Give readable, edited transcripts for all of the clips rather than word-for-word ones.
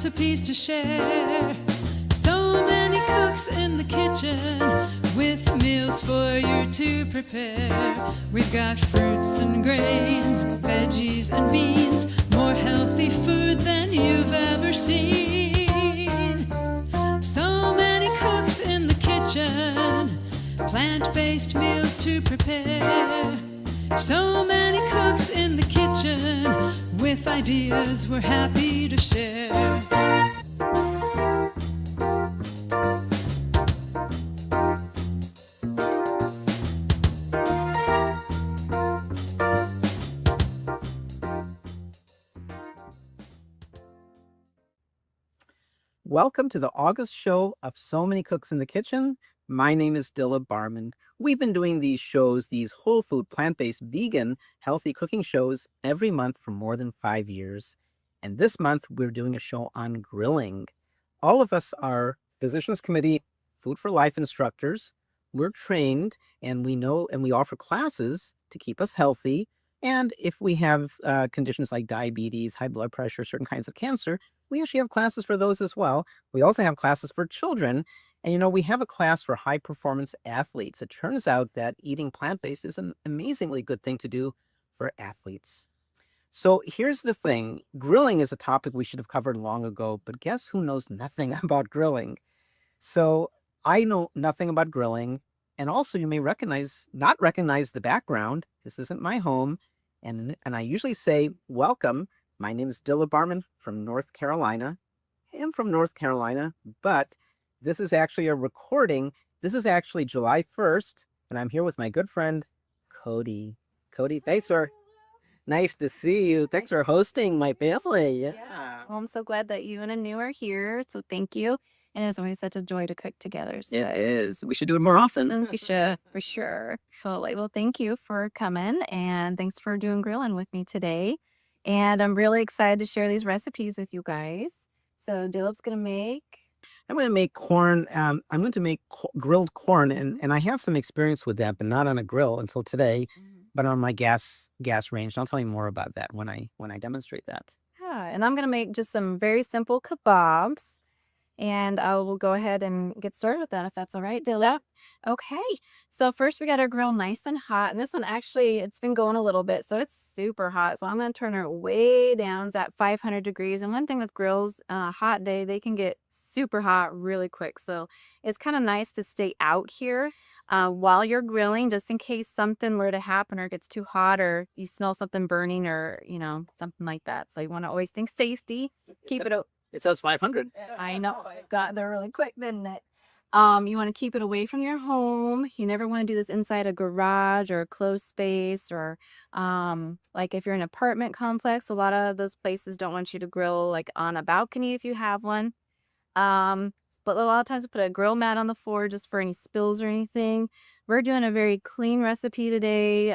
recipes to share. So many cooks in the kitchen with meals for you to prepare. We've got fruits and grains, veggies and beans, more healthy food than you've ever seen. So many cooks in the kitchen, plant-based meals to prepare. So many cooks in the kitchen with ideas we're happy to share. Welcome to the August show of So Many Cooks in the Kitchen. My name is Dilla Barman. We've been doing these shows, these whole food, plant-based, vegan, healthy cooking shows every month for more than 5 years. And this month we're doing a show on grilling. All of us are Physicians Committee Food for Life instructors. We're trained and we know and we offer classes to keep us healthy. And if we have conditions like diabetes, high blood pressure, certain kinds of cancer, we actually have classes for those as well. We also have classes for children. And, we have a class for high performance athletes. It turns out that eating plant-based is an amazingly good thing to do for athletes. So here's the thing. Grilling is a topic we should have covered long ago, but guess who knows nothing about grilling? So I know nothing about grilling. And also you may not recognize the background. This isn't my home. And I usually say, welcome. My name is Dilla Barman from North Carolina. I am from North Carolina, but this is actually a recording. This is actually July 1st, and I'm here with my good friend, Cody. Cody, nice to see you. Thanks for hosting my family. Yeah. Well, I'm so glad that you and Anu are here, so thank you. And it's always such a joy to cook together. So. Yeah, it is. We should do it more often. We should, for sure. Well, thank you for coming, and thanks for doing grilling with me today. And I'm really excited to share these recipes with you guys. So Dilip's going to make... I'm going to make corn. I'm going to make grilled corn, and I have some experience with that, but not on a grill until today, but on my gas range. I'll tell you more about that when I demonstrate that. Yeah, and I'm going to make just some very simple kebabs. And I will go ahead and get started with that if that's all right, Dilla. Okay, so first we got our grill nice and hot. And this one actually, it's been going a little bit, so it's super hot. So I'm going to turn it way down. It's at 500 degrees. And one thing with grills, hot day, they can get super hot really quick. So it's kind of nice to stay out here while you're grilling, just in case something were to happen or it gets too hot or you smell something burning or, something like that. So you want to always think safety. Keep it out. It says 500. I know. It got there really quick, didn't it? You want to keep it away from your home. You never want to do this inside a garage or a closed space or like if you're in an apartment complex, a lot of those places don't want you to grill like on a balcony if you have one. But a lot of times we put a grill mat on the floor just for any spills or anything. We're doing a very clean recipe today.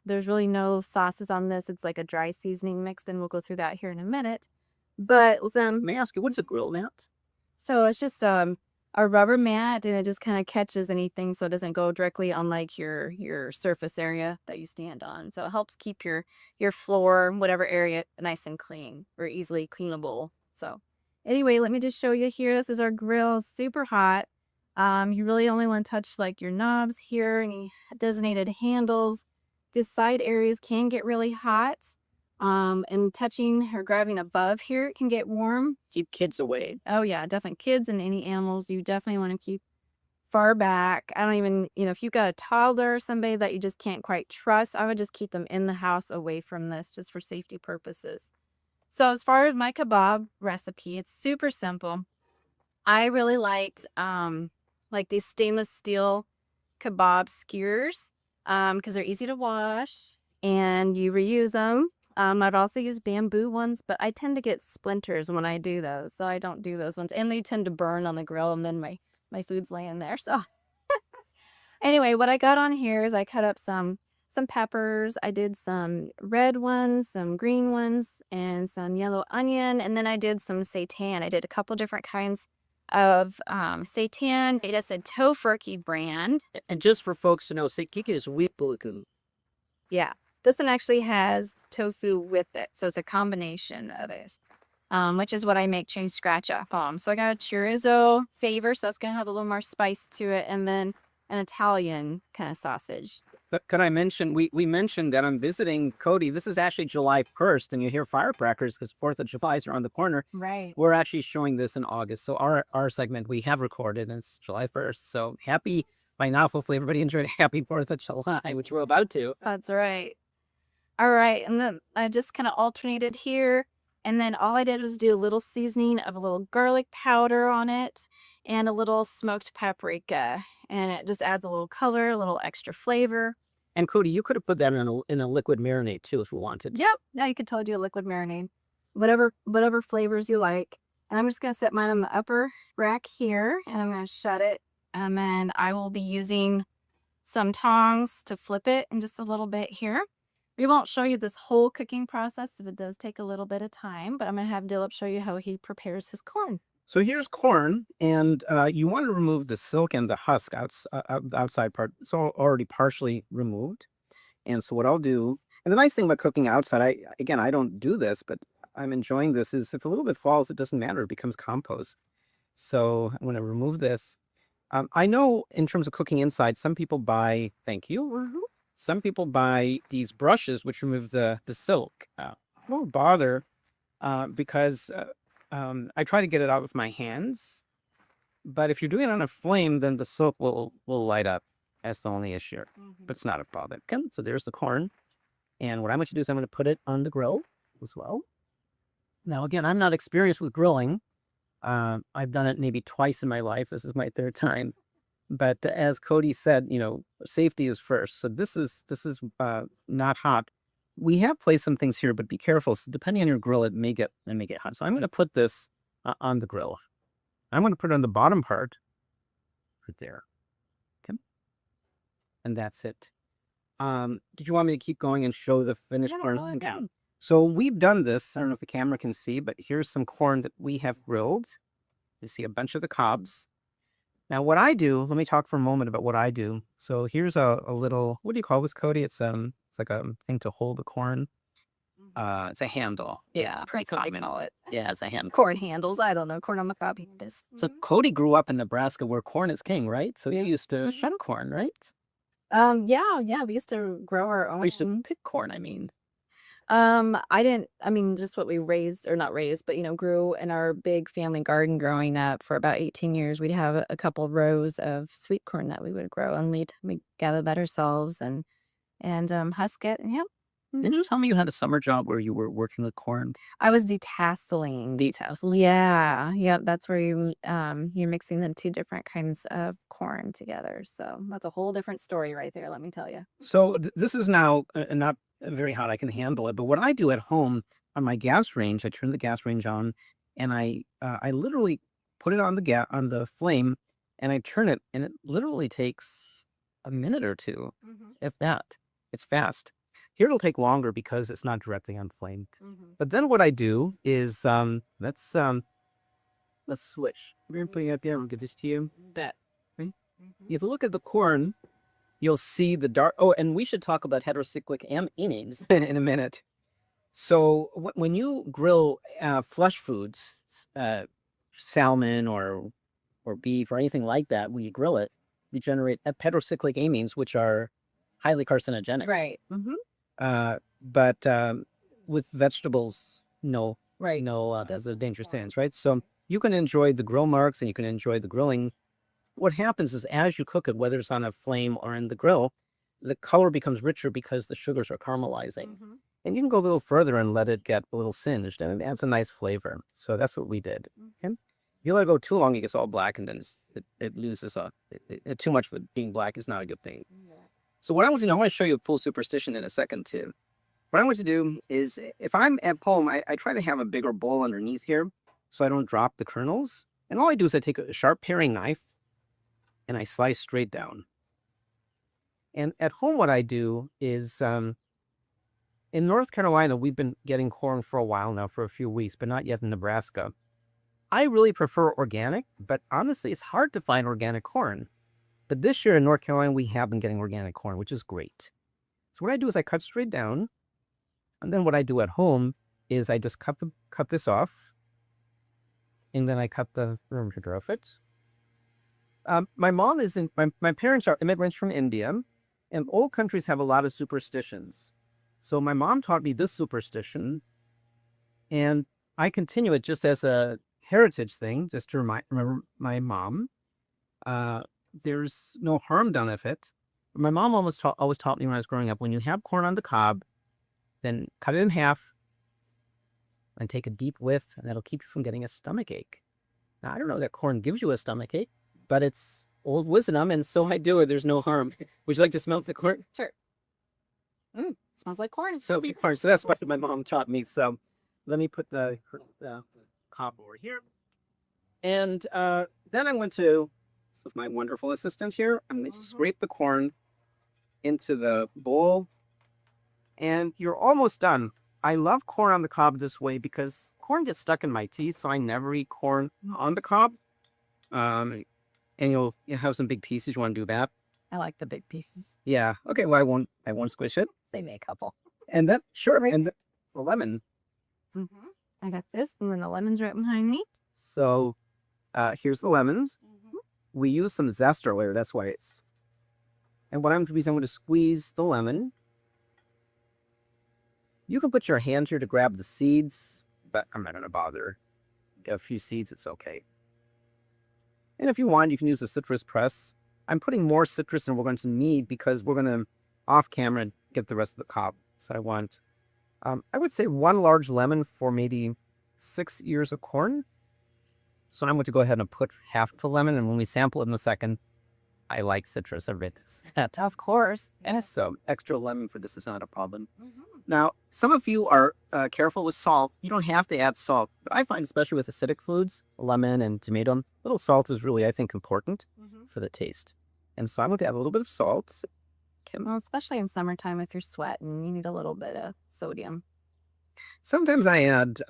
There's really no sauces on this. It's like a dry seasoning mix, and we'll go through that here in a minute. But may I ask you, what's a grill mat? So it's just a rubber mat, and it just kind of catches anything so it doesn't go directly on like your surface area that you stand on. So it helps keep your floor, whatever area, nice and clean or easily cleanable. So anyway, let me just show you here. This is our grill, super hot. You really only want to touch like your knobs here, any designated handles. The side areas can get really hot. And touching or grabbing above here, it can get warm. Keep kids away. Oh yeah, definitely. Kids and any animals you definitely want to keep far back. I don't even, if you've got a toddler or somebody that you just can't quite trust, I would just keep them in the house away from this just for safety purposes. So as far as my kebab recipe, it's super simple. I really liked like these stainless steel kebab skewers because they're easy to wash and you reuse them. I'd also use bamboo ones, but I tend to get splinters when I do those, so I don't do those ones. And they tend to burn on the grill, and then my food's laying there. So anyway, what I got on here is I cut up some peppers. I did some red ones, some green ones, and some yellow onion. And then I did some seitan. I did a couple different kinds of seitan. It is a Tofurky brand. And just for folks to know, seikiki is wheat bulgogi. Yeah. This one actually has tofu with it, so it's a combination of it. which is what I make chili scratch at home. So I got a chorizo favor, so that's gonna have a little more spice to it, and then an Italian kind of sausage. But could I mention, we mentioned that I'm visiting Cody. This is actually July 1st, and you hear firecrackers because 4th of July is around the corner. Right. We're actually showing this in August. So our segment we have recorded, and it's July 1st. So happy, by now, hopefully everybody enjoyed a happy 4th of July, which we're about to. That's right. All right, and then I just kind of alternated here, and then all I did was do a little seasoning of a little garlic powder on it and a little smoked paprika, and it just adds a little color, a little extra flavor. And Cody, you could have put that in a liquid marinade too if you wanted. Yep. Now you could totally do a liquid marinade, whatever flavors you like. And I'm just gonna set mine on the upper rack here, and I'm gonna shut it, and then I will be using some tongs to flip it in just a little bit here. We won't show you this whole cooking process if it does take a little bit of time, but I'm gonna have Dilip show you how he prepares his corn. So here's corn, and you want to remove the silk and the husk the outside part. It's all already partially removed. And so what I'll do, and the nice thing about cooking outside, I don't do this, but I'm enjoying this, is if a little bit falls, it doesn't matter. It becomes compost. So I'm going to remove this. I know in terms of cooking inside, some people buy, thank you. Some people buy these brushes which remove the silk. I don't bother because I try to get it out with my hands. But if you're doing it on a flame, then the silk will light up. That's the only issue. But it's not a problem. Okay, so there's the corn. And what I'm going to do is I'm going to put it on the grill as well. Now, again, I'm not experienced with grilling. I've done it maybe twice in my life. This is my 3rd time. But as Cody said, safety is first. So this is not hot. We have placed some things here, but be careful. So depending on your grill, it may get hot. So I'm going to put this on the grill. I'm going to put it on the bottom part, right there. Okay, and that's it. Did you want me to keep going and show the finished corn? Okay. So we've done this. I don't know if the camera can see, but here's some corn that we have grilled. You see a bunch of the cobs. Now, what I do, let me talk for a moment about what I do. So here's a little, what do you call this, Cody? It's like a thing to hold the corn. It's a handle. Yeah, Pretty that's what they common. call it. Yeah, it's a handle. Corn handles. I don't know. Corn on the cob handles. So Cody grew up in Nebraska where corn is king, right? So he used to shuck corn, right? Yeah. We used to grow our own. We used to pick corn, I mean. Just what we raised, or not raised, but grew in our big family garden growing up for about 18 years. We'd have a couple rows of sweet corn that we would grow, and we'd gather that ourselves and husk it. And Didn't you tell me you had a summer job where you were working with corn? I was detasseling. Yeah. That's where you're mixing the 2 different kinds of corn together. So that's a whole different story right there, let me tell you. So this is now not very hot. I can handle it. But what I do at home on my gas range, I turn the gas range on, and I literally put it on the flame, and I turn it, and it literally takes a minute or 2, if that. It's fast. Here it'll take longer because it's not directly unflamed. But then what I do is let's switch. We're gonna put it up there. I'll give this to you. That. Right? If you look at the corn, you'll see the dark. Oh, and we should talk about heterocyclic amines in a minute. So when you grill flesh foods, salmon or beef or anything like that, when you grill it, you generate heterocyclic amines, which are highly carcinogenic. Right. But with vegetables, no, Right. that's the dangerous things, right? So you can enjoy the grill marks and you can enjoy the grilling. What happens is as you cook it, whether it's on a flame or in the grill, the color becomes richer because the sugars are caramelizing. And you can go a little further and let it get a little singed, and it adds a nice flavor. So that's what we did. Okay? If you let it go too long, it gets all black, and then it loses too much of it being black is not a good thing. So what I want to do, I want to show you a full superstition in a second too. What I want to do is, if I'm at home, I try to have a bigger bowl underneath here so I don't drop the kernels. And all I do is I take a sharp paring knife and I slice straight down. And at home, what I do is, in North Carolina, we've been getting corn for a while now, for a few weeks, but not yet in Nebraska. I really prefer organic, but honestly, it's hard to find organic corn. But this year in North Carolina, we have been getting organic corn, which is great. So what I do is I cut straight down. And then what I do at home is I just cut this off. and then I cut the room to grow it. My mom isn't. My parents are immigrants from India, and old countries have a lot of superstitions. So my mom taught me this superstition, and I continue it just as a heritage thing, just to remember my mom. There's no harm done with it. My mom always taught me when I was growing up, when you have corn on the cob, then cut it in half and take a deep whiff, and that'll keep you from getting a stomach ache. Now, I don't know that corn gives you a stomach ache, but it's old wisdom, and so I do it. There's no harm. Would you like to smell the corn? Sure. Smells like corn. So that's what my mom taught me. So let me put the cob over here. And then I went to, with my wonderful assistant here, I'm going to scrape the corn into the bowl. And you're almost done. I love corn on the cob this way because corn gets stuck in my teeth, so I never eat corn on the cob. And you'll have some big pieces. You want to do that? I like the big pieces. Yeah. Okay. Well, I won't squish it. They make a couple. And then sure. And the lemon. I got this, and then the lemon's right behind me. So here's the lemons. We use some zest earlier. That's why it's. And what I'm going to do is I'm going to squeeze the lemon. You can put your hand here to grab the seeds, but I'm not going to bother. Get a few seeds, it's okay. And if you want, you can use a citrus press. I'm putting more citrus than we're going to need because we're going to, off camera, get the rest of the cob. So I want, I would say 1 large lemon for maybe 6 ears of corn. So I'm going to go ahead and put half the lemon, and when we sample it in a second, I like citrus. Of course. And so extra lemon for this is not a problem. Now, some of you are careful with salt. You don't have to add salt, but I find, especially with acidic foods, lemon and tomato, a little salt is really, I think, important for the taste. And so I'm going to add a little bit of salt. Well, especially in summertime, if you're sweating, you need a little bit of sodium. Sometimes I add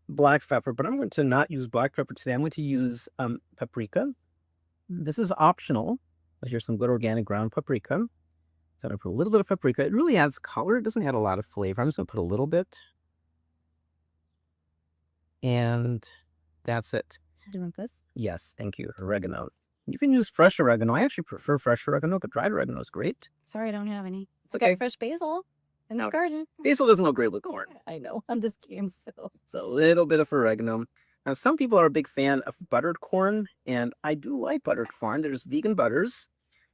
black pepper, but I'm going to not use black pepper today. I'm going to use paprika. This is optional, but here's some good organic ground paprika. So I'm going to put a little bit of paprika. It really adds color. It doesn't add a lot of flavor. I'm just going to put a little bit. And that's it. Do you want this? Yes, thank you. Oregano. You can use fresh oregano. I actually prefer fresh oregano, but dried oregano is great. Sorry, I don't have any. It's okay. Fresh basil in the garden. Basil doesn't look great with corn. I know. I'm just kidding. So a little bit of oregano. Now, some people are a big fan of buttered corn, and I do like buttered corn. There's vegan butters.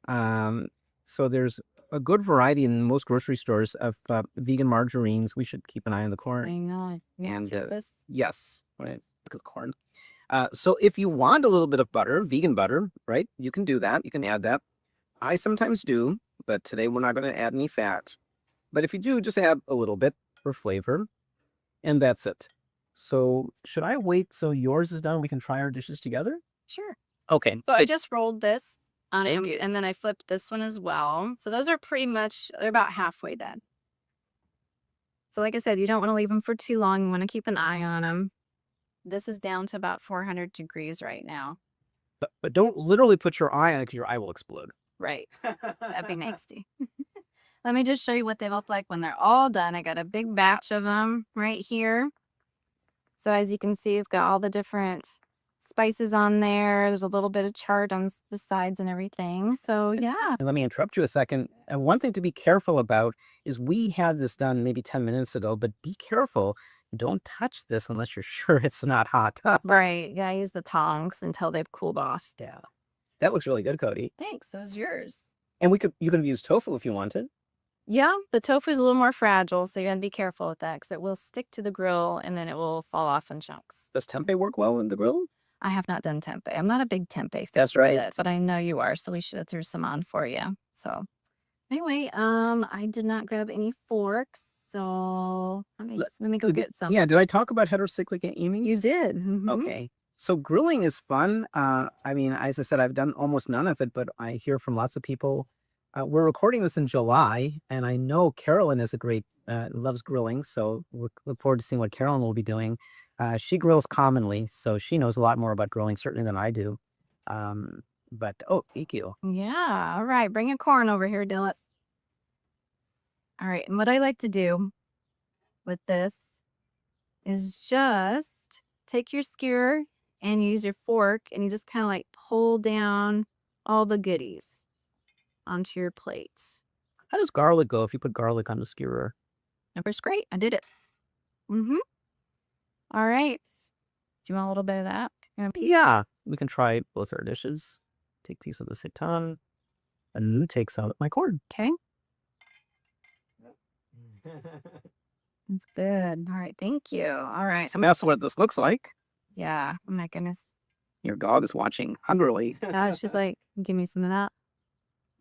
So there's a good variety in most grocery stores of vegan margarines. We should keep an eye on the corn. I know. And yes, right. Look at the corn. So if you want a little bit of butter, vegan butter, right, you can do that. You can add that. I sometimes do, but today we're not going to add any fat. But if you do, just add a little bit for flavor. And that's it. So should I wait so yours is done? We can try our dishes together? Sure. Okay. So I just rolled this on it, and then I flipped this one as well. So those are pretty much, they're about halfway done. So like I said, you don't want to leave them for too long. You want to keep an eye on them. This is down to about 400 degrees right now. But don't literally put your eye on it because your eye will explode. Right. That'd be nasty. Let me just show you what they look like when they're all done. I got a big batch of them right here. So as you can see, you've got all the different spices on there. There's a little bit of chard on the sides and everything. So yeah. And let me interrupt you a second. And one thing to be careful about is we had this done maybe 10 minutes ago, but be careful. Don't touch this unless you're sure it's not hot. Right. Yeah, I use the tongs until they've cooled off. Yeah. That looks really good, Cody. Thanks. Those yours. And you could use tofu if you wanted. Yeah, the tofu is a little more fragile, so you gotta be careful with that because it will stick to the grill and then it will fall off in chunks. Does tempeh work well in the grill? I have not done tempeh. I'm not a big tempeh fan. That's right. But I know you are, so we should have threw some on for you. So anyway, I did not grab any forks, so let me go get some. Yeah, did I talk about heterocyclic aiming? You did. Okay. So grilling is fun. I mean, as I said, I've done almost none of it, but I hear from lots of people. We're recording this in July, and I know Carolyn is loves grilling, so we look forward to seeing what Carolyn will be doing. She grills commonly, so she knows a lot more about grilling certainly than I do. But thank you. Yeah. All right. Bring your corn over here, Dillis. All right. And what I like to do with this is just take your skewer and use your fork and you just kind of like pull down all the goodies onto your plate. How does garlic go if you put garlic on the skewer? It works great. I did it. Mm-hmm. All right. Do you want a little bit of that? Yeah, we can try both our dishes. Take a piece of the seitan and take some of my corn. Okay. That's good. All right. Thank you. All right. So that's what this looks like. Yeah. Oh my goodness. Your dog is watching hungrily. She's like, give me some of that.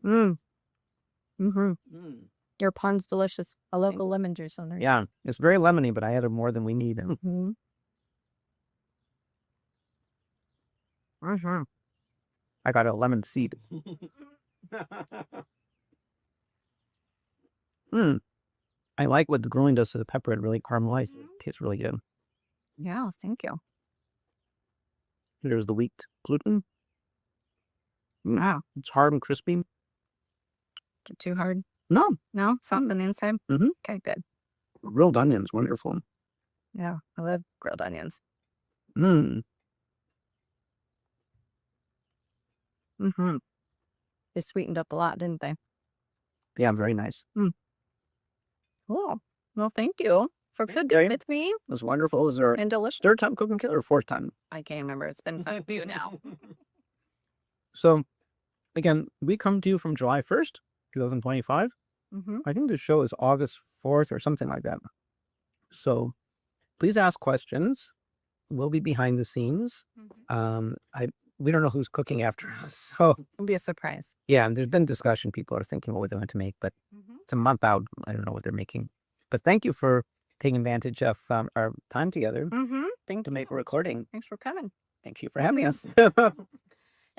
Mm-hmm. Your pun's delicious. A local lemon juice on there. Yeah, it's very lemony, but I added more than we need. Mm-hmm. I got a lemon seed. I like what the grilling does to the pepper. It really caramelizes. It tastes really good. Yeah. Thank you. Here's the wheat gluten. Wow. It's hard and crispy. Is it too hard? No, No? Soft on the inside? Mhm. Okay, good. grilled onions, wonderful. Yeah. I love grilled onions. Mm. Mm-hmm. They sweetened up a lot, didn't they? Yeah, very nice. Cool. Well, thank you for Thank cooking you. with me. It was wonderful. Is there And delicious. third time cooking killer or fourth time? I can't remember. It's been time for you now. So, again, we come to you from July 1st, 2025. Mm-hmm. I think the show is August 4th or something like that. So, please ask questions. We'll be behind the scenes. We don't know who's cooking after us. So, It'll be a surprise. yeah, and there's been discussion. People are thinking what they want to make, but it's a month out. I don't know what they're making. But thank you for taking advantage of our time together Mm-hmm. Thank to you. make a recording. Thanks for coming. Thank you for having us.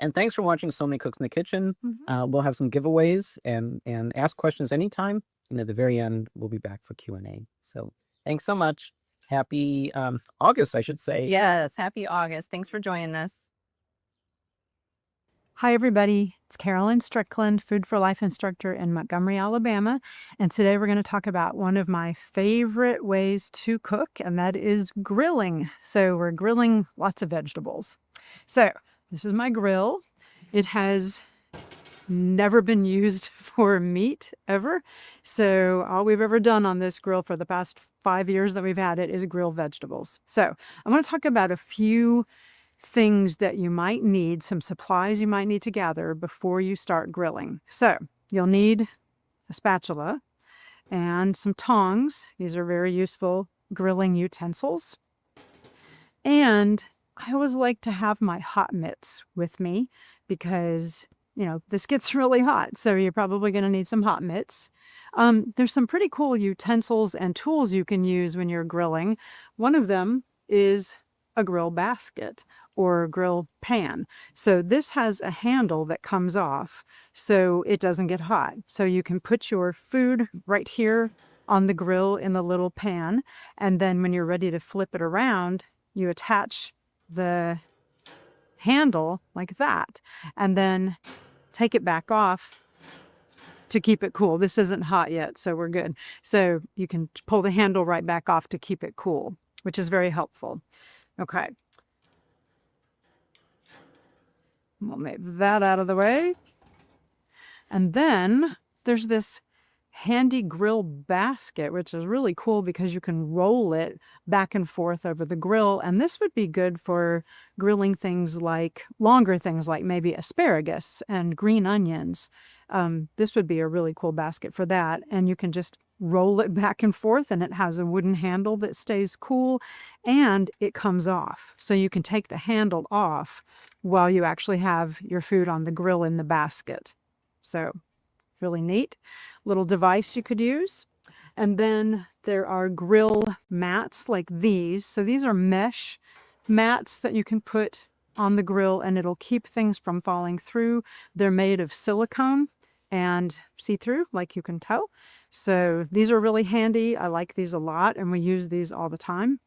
And thanks for watching So Many Cooks in the Kitchen. Mhm. We'll have some giveaways and ask questions anytime. And at the very end, we'll be back for Q&A. So thanks so much. Happy August, I should say. Yes. Happy August. Thanks for joining us. Hi, everybody. It's Carolyn Strickland, Food for Life instructor in Montgomery, Alabama. And today we're going to talk about one of my favorite ways to cook, and that is grilling. So we're grilling lots of vegetables. So this is my grill. It has never been used for meat ever. So all we've ever done on this grill for the past 5 years that we've had it is grill vegetables. So I want to talk about a few things that you might need, some supplies you might need to gather before you start grilling. So you'll need a spatula and some tongs. These are very useful grilling utensils. And I always like to have my hot mitts with me because, you know, this gets really hot. So you're probably going to need some hot mitts. There's some pretty cool utensils and tools you can use when you're grilling. One of them is a grill basket or grill pan. So this has a handle that comes off so it doesn't get hot. So you can put your food right here on the grill in the little pan. And then when you're ready to flip it around, you attach the handle like that and then take it back off to keep it cool. This isn't hot yet, so we're good. So you can pull the handle right back off to keep it cool, which is very helpful. Okay. We'll move that out of the way. And then there's this handy grill basket, which is really cool because you can roll it back and forth over the grill. And this would be good for grilling things like longer things like maybe asparagus and green onions. This would be a really cool basket for that. And you can just roll it back and forth, and it has a wooden handle that stays cool and it comes off. So you can take the handle off while you actually have your food on the grill in the basket. So really neat little device you could use. And then there are grill mats like these. So these are mesh mats that you can put on the grill and it'll keep things from falling through. They're made of silicone and see-through, like you can tell. So these are really handy. I like these a lot and we use these all the time.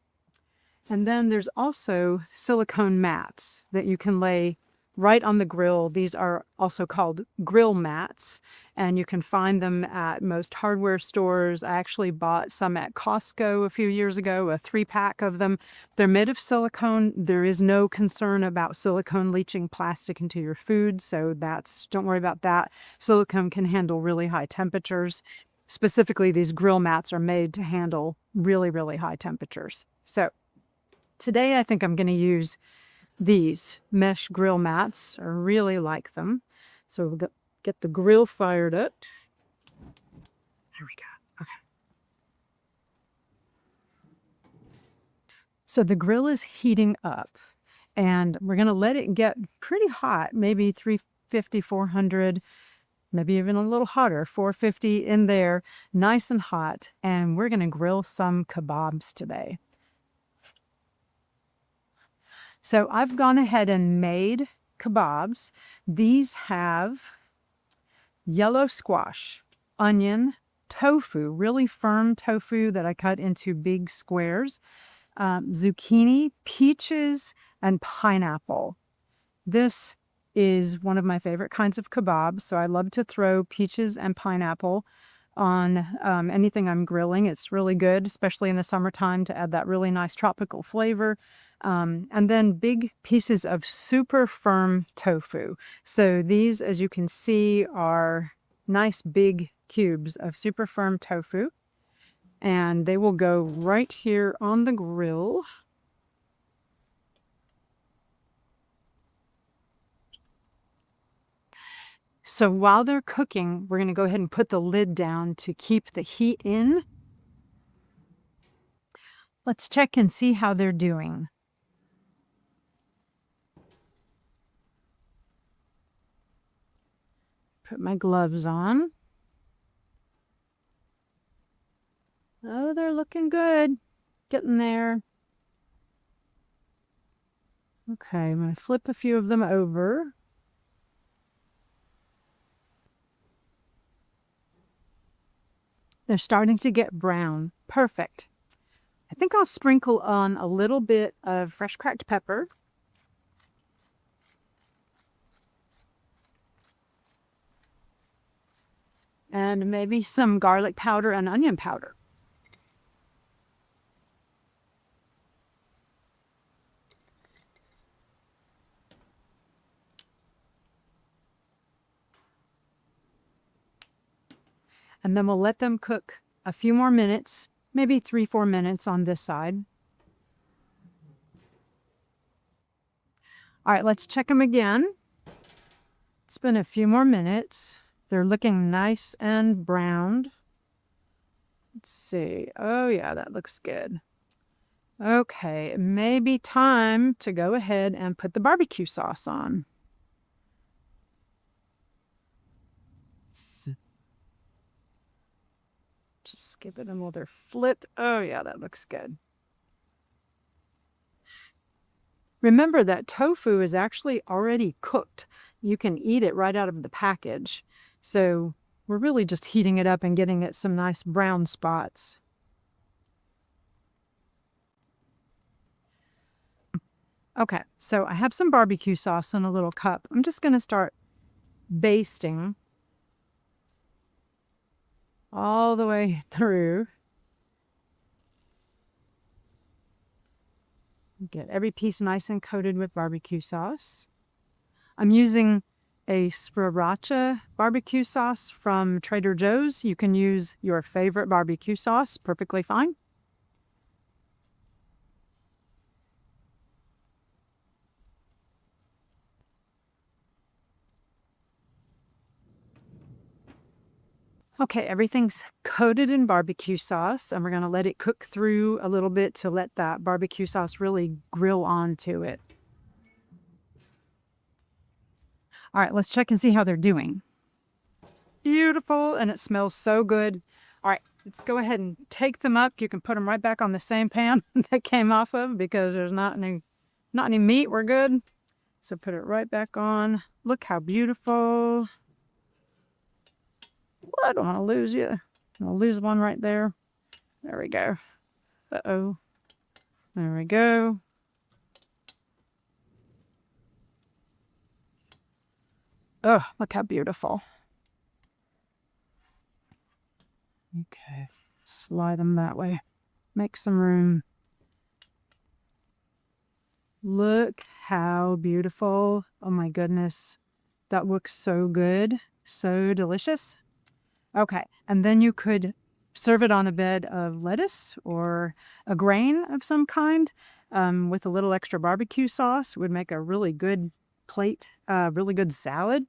And then there's also silicone mats that you can lay right on the grill. These are also called grill mats, and you can find them at most hardware stores. I actually bought some at Costco a few years ago, a 3-pack of them. They're made of silicone. There is no concern about silicone leaching plastic into your food, so don't worry about that. Silicone can handle really high temperatures. Specifically, these grill mats are made to handle really, really high temperatures. So today I think I'm going to use these mesh grill mats. I really like them. So we'll get the grill fired up. There we go. Okay. So the grill is heating up, and we're going to let it get pretty hot, maybe 350, 400, maybe even a little hotter, 450 in there, nice and hot. And we're going to grill some kebabs today. So I've gone ahead and made kebabs. These have yellow squash, onion, tofu, really firm tofu that I cut into big squares, zucchini, peaches, and pineapple. This is one of my favorite kinds of kebabs, so I love to throw peaches and pineapple on anything I'm grilling. It's really good, especially in the summertime, to add that really nice tropical flavor. And then big pieces of super firm tofu. So these, as you can see, are nice big cubes of super firm tofu. And they will go right here on the grill. So while they're cooking, we're going to go ahead and put the lid down to keep the heat in. Let's check and see how they're doing. Put my gloves on. Oh, they're looking good. Getting there. Okay, I'm going to flip a few of them over. They're starting to get brown. Perfect. I think I'll sprinkle on a little bit of fresh cracked pepper. And maybe some garlic powder and onion powder. And then we'll let them cook a few more minutes, maybe 3-4 minutes on this side. All right, let's check them again. It's been a few more minutes. They're looking nice and browned. Let's see. Oh yeah, that looks good. Okay, it may be time to go ahead and put the barbecue sauce on. Just give it another flip. Oh yeah, that looks good. Remember that tofu is actually already cooked. You can eat it right out of the package. So we're really just heating it up and getting it some nice brown spots. Okay, so I have some barbecue sauce in a little cup. I'm just going to start basting all the way through. Get every piece nice and coated with barbecue sauce. I'm using a Sriracha barbecue sauce from Trader Joe's. You can use your favorite barbecue sauce, perfectly fine. Okay, everything's coated in barbecue sauce, and we're going to let it cook through a little bit to let that barbecue sauce really grill onto it. All right, let's check and see how they're doing. Beautiful, and it smells so good. All right, let's go ahead and take them up. You can put them right back on the same pan that came off of, because there's not any meat. We're good. So put it right back on. Look how beautiful. Well, I don't want to lose you. I'll lose one right there. There we go. Uh-oh. There we go. Oh, look how beautiful. Okay, slide them that way. Make some room. Look how beautiful. Oh my goodness. That looks so good. So delicious. Okay, and then you could serve it on a bed of lettuce or a grain of some kind with a little extra barbecue sauce. It would make a really good plate, really good salad.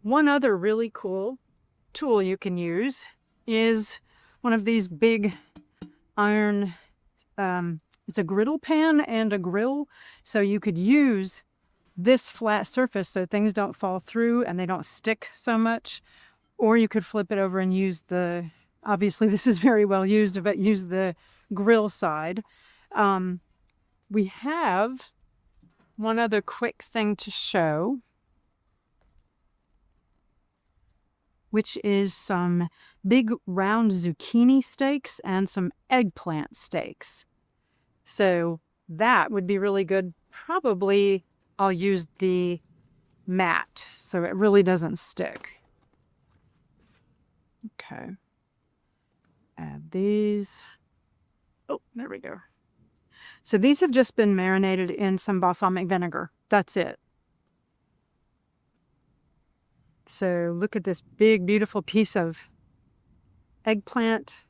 One other really cool tool you can use is one of these big iron, it's a griddle pan and a grill. So you could use this flat surface so things don't fall through and they don't stick so much. Or you could flip it over and use the, obviously this is very well used, but use the grill side. We have one other quick thing to show, which is some big round zucchini steaks and some eggplant steaks. So that would be really good. Probably I'll use the mat so it really doesn't stick. Okay. Add these. Oh, there we go. So these have just been marinated in some balsamic vinegar. That's it. So look at this big, beautiful piece of eggplant.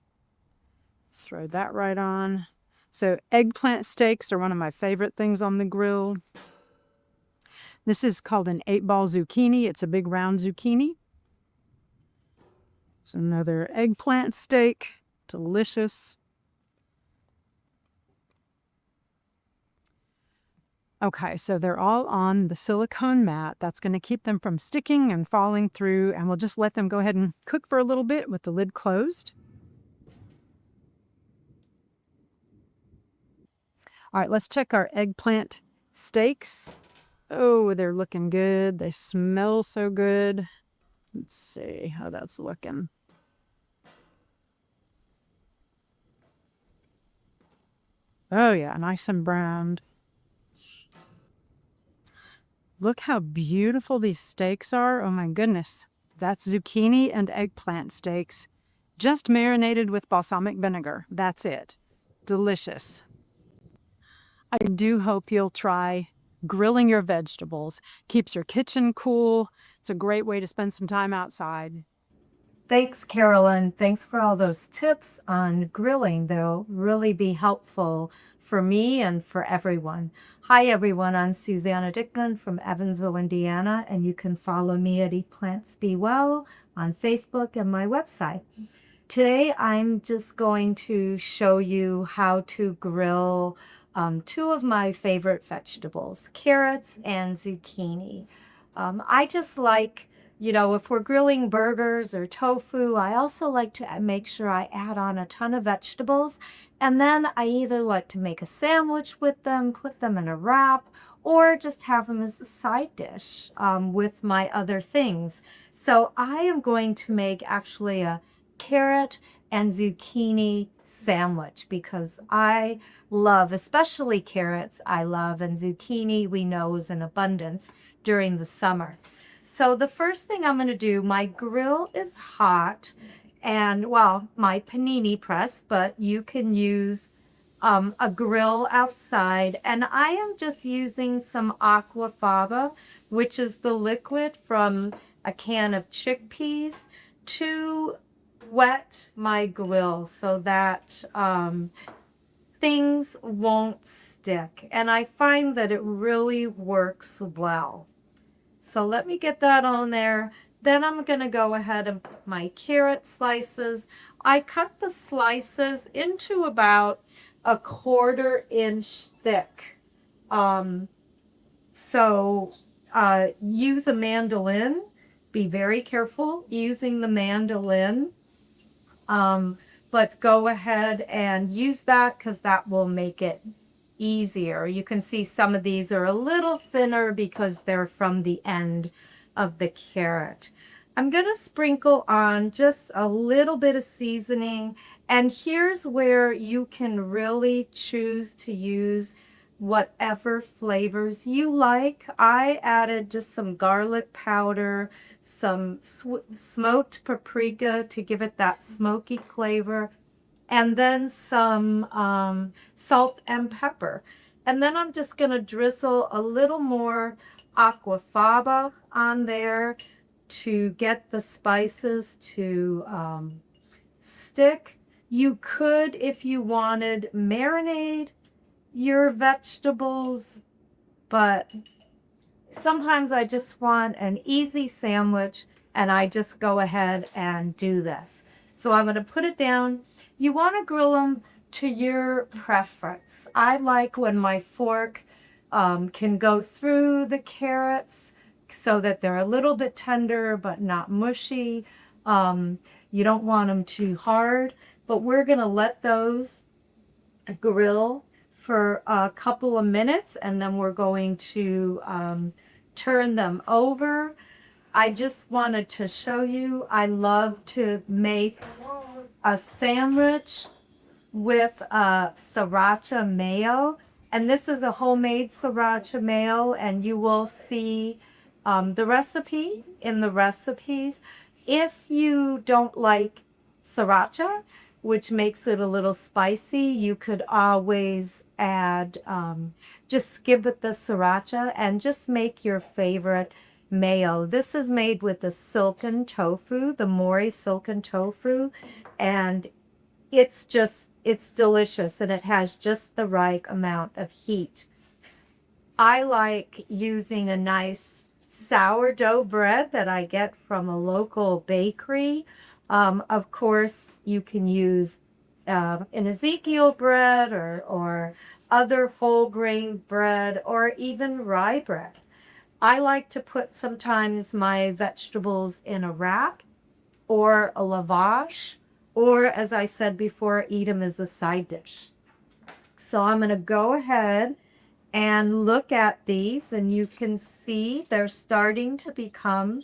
Throw that right on. So eggplant steaks are one of my favorite things on the grill. This is called an 8-ball zucchini. It's a big round zucchini. There's another eggplant steak. Delicious. Okay, so they're all on the silicone mat. That's going to keep them from sticking and falling through, and we'll just let them go ahead and cook for a little bit with the lid closed. All right, let's check our eggplant steaks. Oh, they're looking good. They smell so good. Let's see how that's looking. Oh yeah, nice and browned. Look how beautiful these steaks are. Oh my goodness. That's zucchini and eggplant steaks, just marinated with balsamic vinegar. That's it. Delicious. I do hope you'll try grilling your vegetables. Keeps your kitchen cool. It's a great way to spend some time outside. Thanks, Carolyn. Thanks for all those tips on grilling. They'll really be helpful for me and for everyone. Hi, everyone. I'm Susanna Dickman from Evansville, Indiana, and you can follow me at Eat Plants Be Well on Facebook and my website. Today, I'm just going to show you how to grill two of my favorite vegetables, carrots and zucchini. I just like, you know, if we're grilling burgers or tofu, I also like to make sure I add on a ton of vegetables. And then I either like to make a sandwich with them, put them in a wrap, or just have them as a side dish with my other things. So I am going to make actually a carrot and zucchini sandwich because I love, especially carrots, I love, and zucchini we know is in abundance during the summer. So the first thing I'm going to do, my grill is hot and, well, my panini press, but you can use a grill outside. And I am just using some aquafaba, which is the liquid from a can of chickpeas, to wet my grill so that things won't stick. And I find that it really works well. So let me get that on there. Then I'm going to go ahead and put my carrot slices. I cut the slices into about a 1/4 inch thick. Use a mandolin. Be very careful using the mandolin. But go ahead and use that because that will make it easier. You can see some of these are a little thinner because they're from the end of the carrot. I'm going to sprinkle on just a little bit of seasoning, and here's where you can really choose to use whatever flavors you like. I added just some garlic powder, some smoked paprika to give it that smoky flavor, and then some salt and pepper. And then I'm just going to drizzle a little more aquafaba on there to get the spices to stick. You could, if you wanted, marinate your vegetables, but sometimes I just want an easy sandwich and I just go ahead and do this. So I'm going to put it down. You want to grill them to your preference. I like when my fork can go through the carrots so that they're a little bit tender but not mushy. You don't want them too hard, but we're going to let those grill for a couple of minutes, and then we're going to turn them over. I just wanted to show you, I love to make a sandwich with sriracha mayo, and this is a homemade sriracha mayo, and you will see the recipe in the recipes. If you don't like sriracha, which makes it a little spicy, you could always add, just skip with the sriracha and just make your favorite mayo. This is made with the silken tofu, the Mori silken tofu, and it's delicious, and it has just the right amount of heat. I like using a nice sourdough bread that I get from a local bakery. Of course, you can use an Ezekiel bread or other whole grain bread or even rye bread. I like to put sometimes my vegetables in a wrap or a lavash, or as I said before, eat them as a side dish. So I'm going to go ahead and look at these, and you can see they're starting to become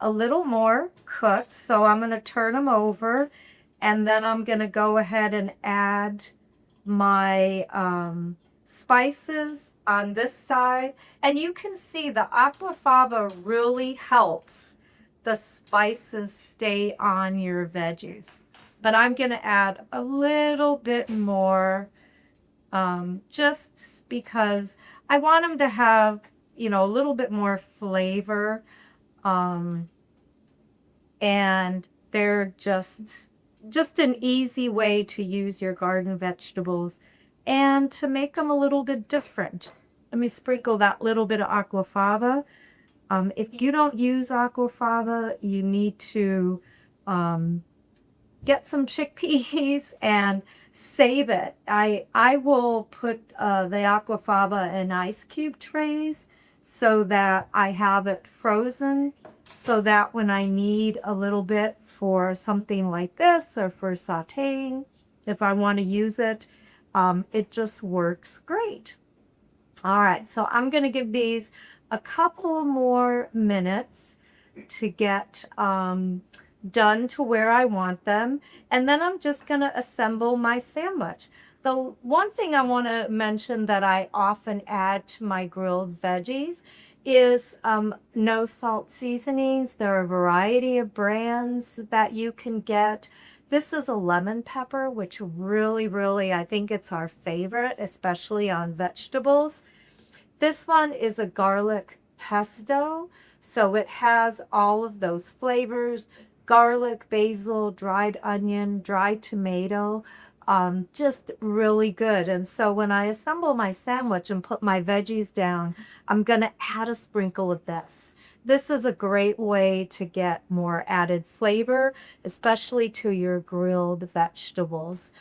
a little more cooked. So I'm going to turn them over, and then I'm going to go ahead and add my spices on this side. And you can see the aquafaba really helps the spices stay on your veggies. But I'm going to add a little bit more just because I want them to have, you know, a little bit more flavor. And they're just an easy way to use your garden vegetables and to make them a little bit different. Let me sprinkle that little bit of aquafaba. If you don't use aquafaba, you need to get some chickpeas and save it. I will put the aquafaba in ice cube trays so that I have it frozen, so that when I need a little bit for something like this or for sauteing, if I want to use it, it just works great. All right, so I'm going to give these a couple more minutes to get done to where I want them, and then I'm just going to assemble my sandwich. The one thing I want to mention that I often add to my grilled veggies is no salt seasonings. There are a variety of brands that you can get. This is a lemon pepper, which really, I think it's our favorite, especially on vegetables. This one is a garlic pesto, so it has all of those flavors: garlic, basil, dried onion, dried tomato. Just really good. And so when I assemble my sandwich and put my veggies down, I'm going to add a sprinkle of this. This is a great way to get more added flavor, especially to your grilled vegetables.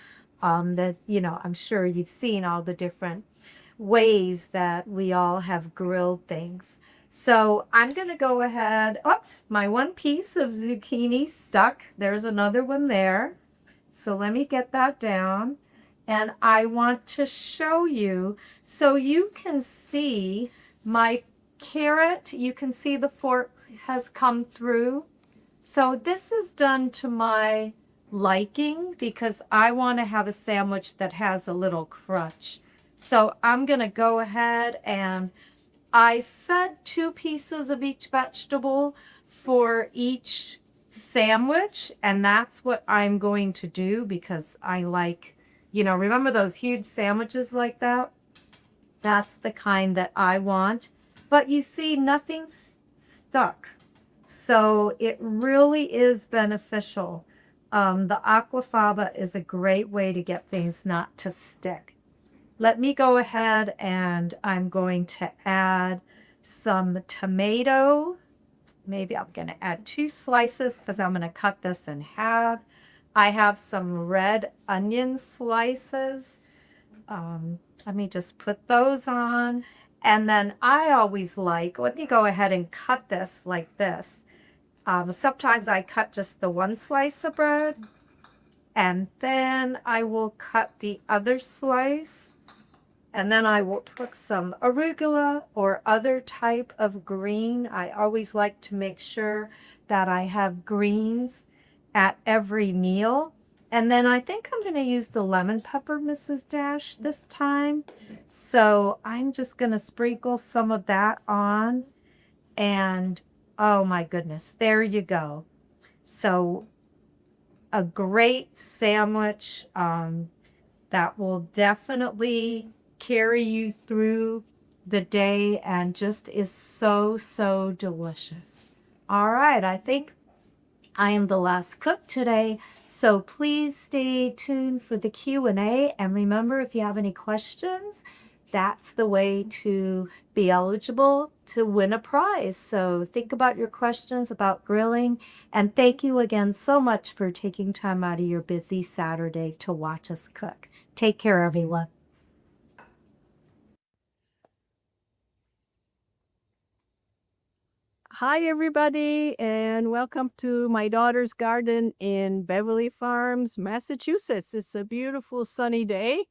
That, you know, I'm sure you've seen all the different ways that we all have grilled things. So I'm going to go ahead. Oops, my one piece of zucchini stuck. There's another one there. So let me get that down, and I want to show you so you can see my carrot. You can see the fork has come through. So this is done to my liking because I want to have a sandwich that has a little crunch. So I'm going to go ahead and I said 2 pieces of each vegetable for each sandwich, and that's what I'm going to do because I like, remember those huge sandwiches like that? That's the kind that I want. But you see, nothing's stuck. So it really is beneficial. The aquafaba is a great way to get things not to stick. Let me go ahead and I'm going to add some tomato. Maybe I'm going to add 2 slices because I'm going to cut this in half. I have some red onion slices. Let me just put those on. And then I always let me go ahead and cut this like this. Sometimes I cut just the 1 slice of bread, and then I will cut the other slice, and then I will put some arugula or other type of green. I always like to make sure that I have greens at every meal. And then I think I'm going to use the lemon pepper, Mrs. Dash, this time. So I'm just going to sprinkle some of that on. And oh my goodness, there you go. So a great sandwich that will definitely carry you through the day and just is so, so delicious. All right, I think I am the last cook today, so please stay tuned for the Q&A. And remember, if you have any questions, that's the way to be eligible to win a prize. So think about your questions about grilling. And thank you again so much for taking time out of your busy Saturday to watch us cook. Take care, everyone. Hi, everybody, and welcome to my daughter's garden in Beverly Farms, Massachusetts. It's a beautiful sunny day,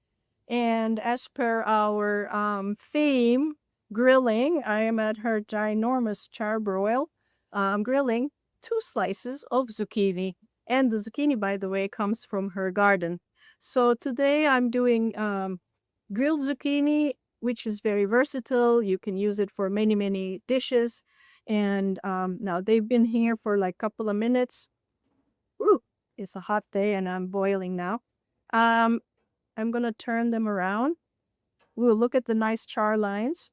and as per our theme, grilling, I am at her ginormous charbroil, grilling 2 slices of zucchini. And the zucchini, by the way, comes from her garden. So today I'm doing grilled zucchini, which is very versatile. You can use it for many, many dishes. And now they've been here for like a couple of minutes. Ooh, it's a hot day and I'm boiling now. I'm going to turn them around. We'll look at the nice char lines.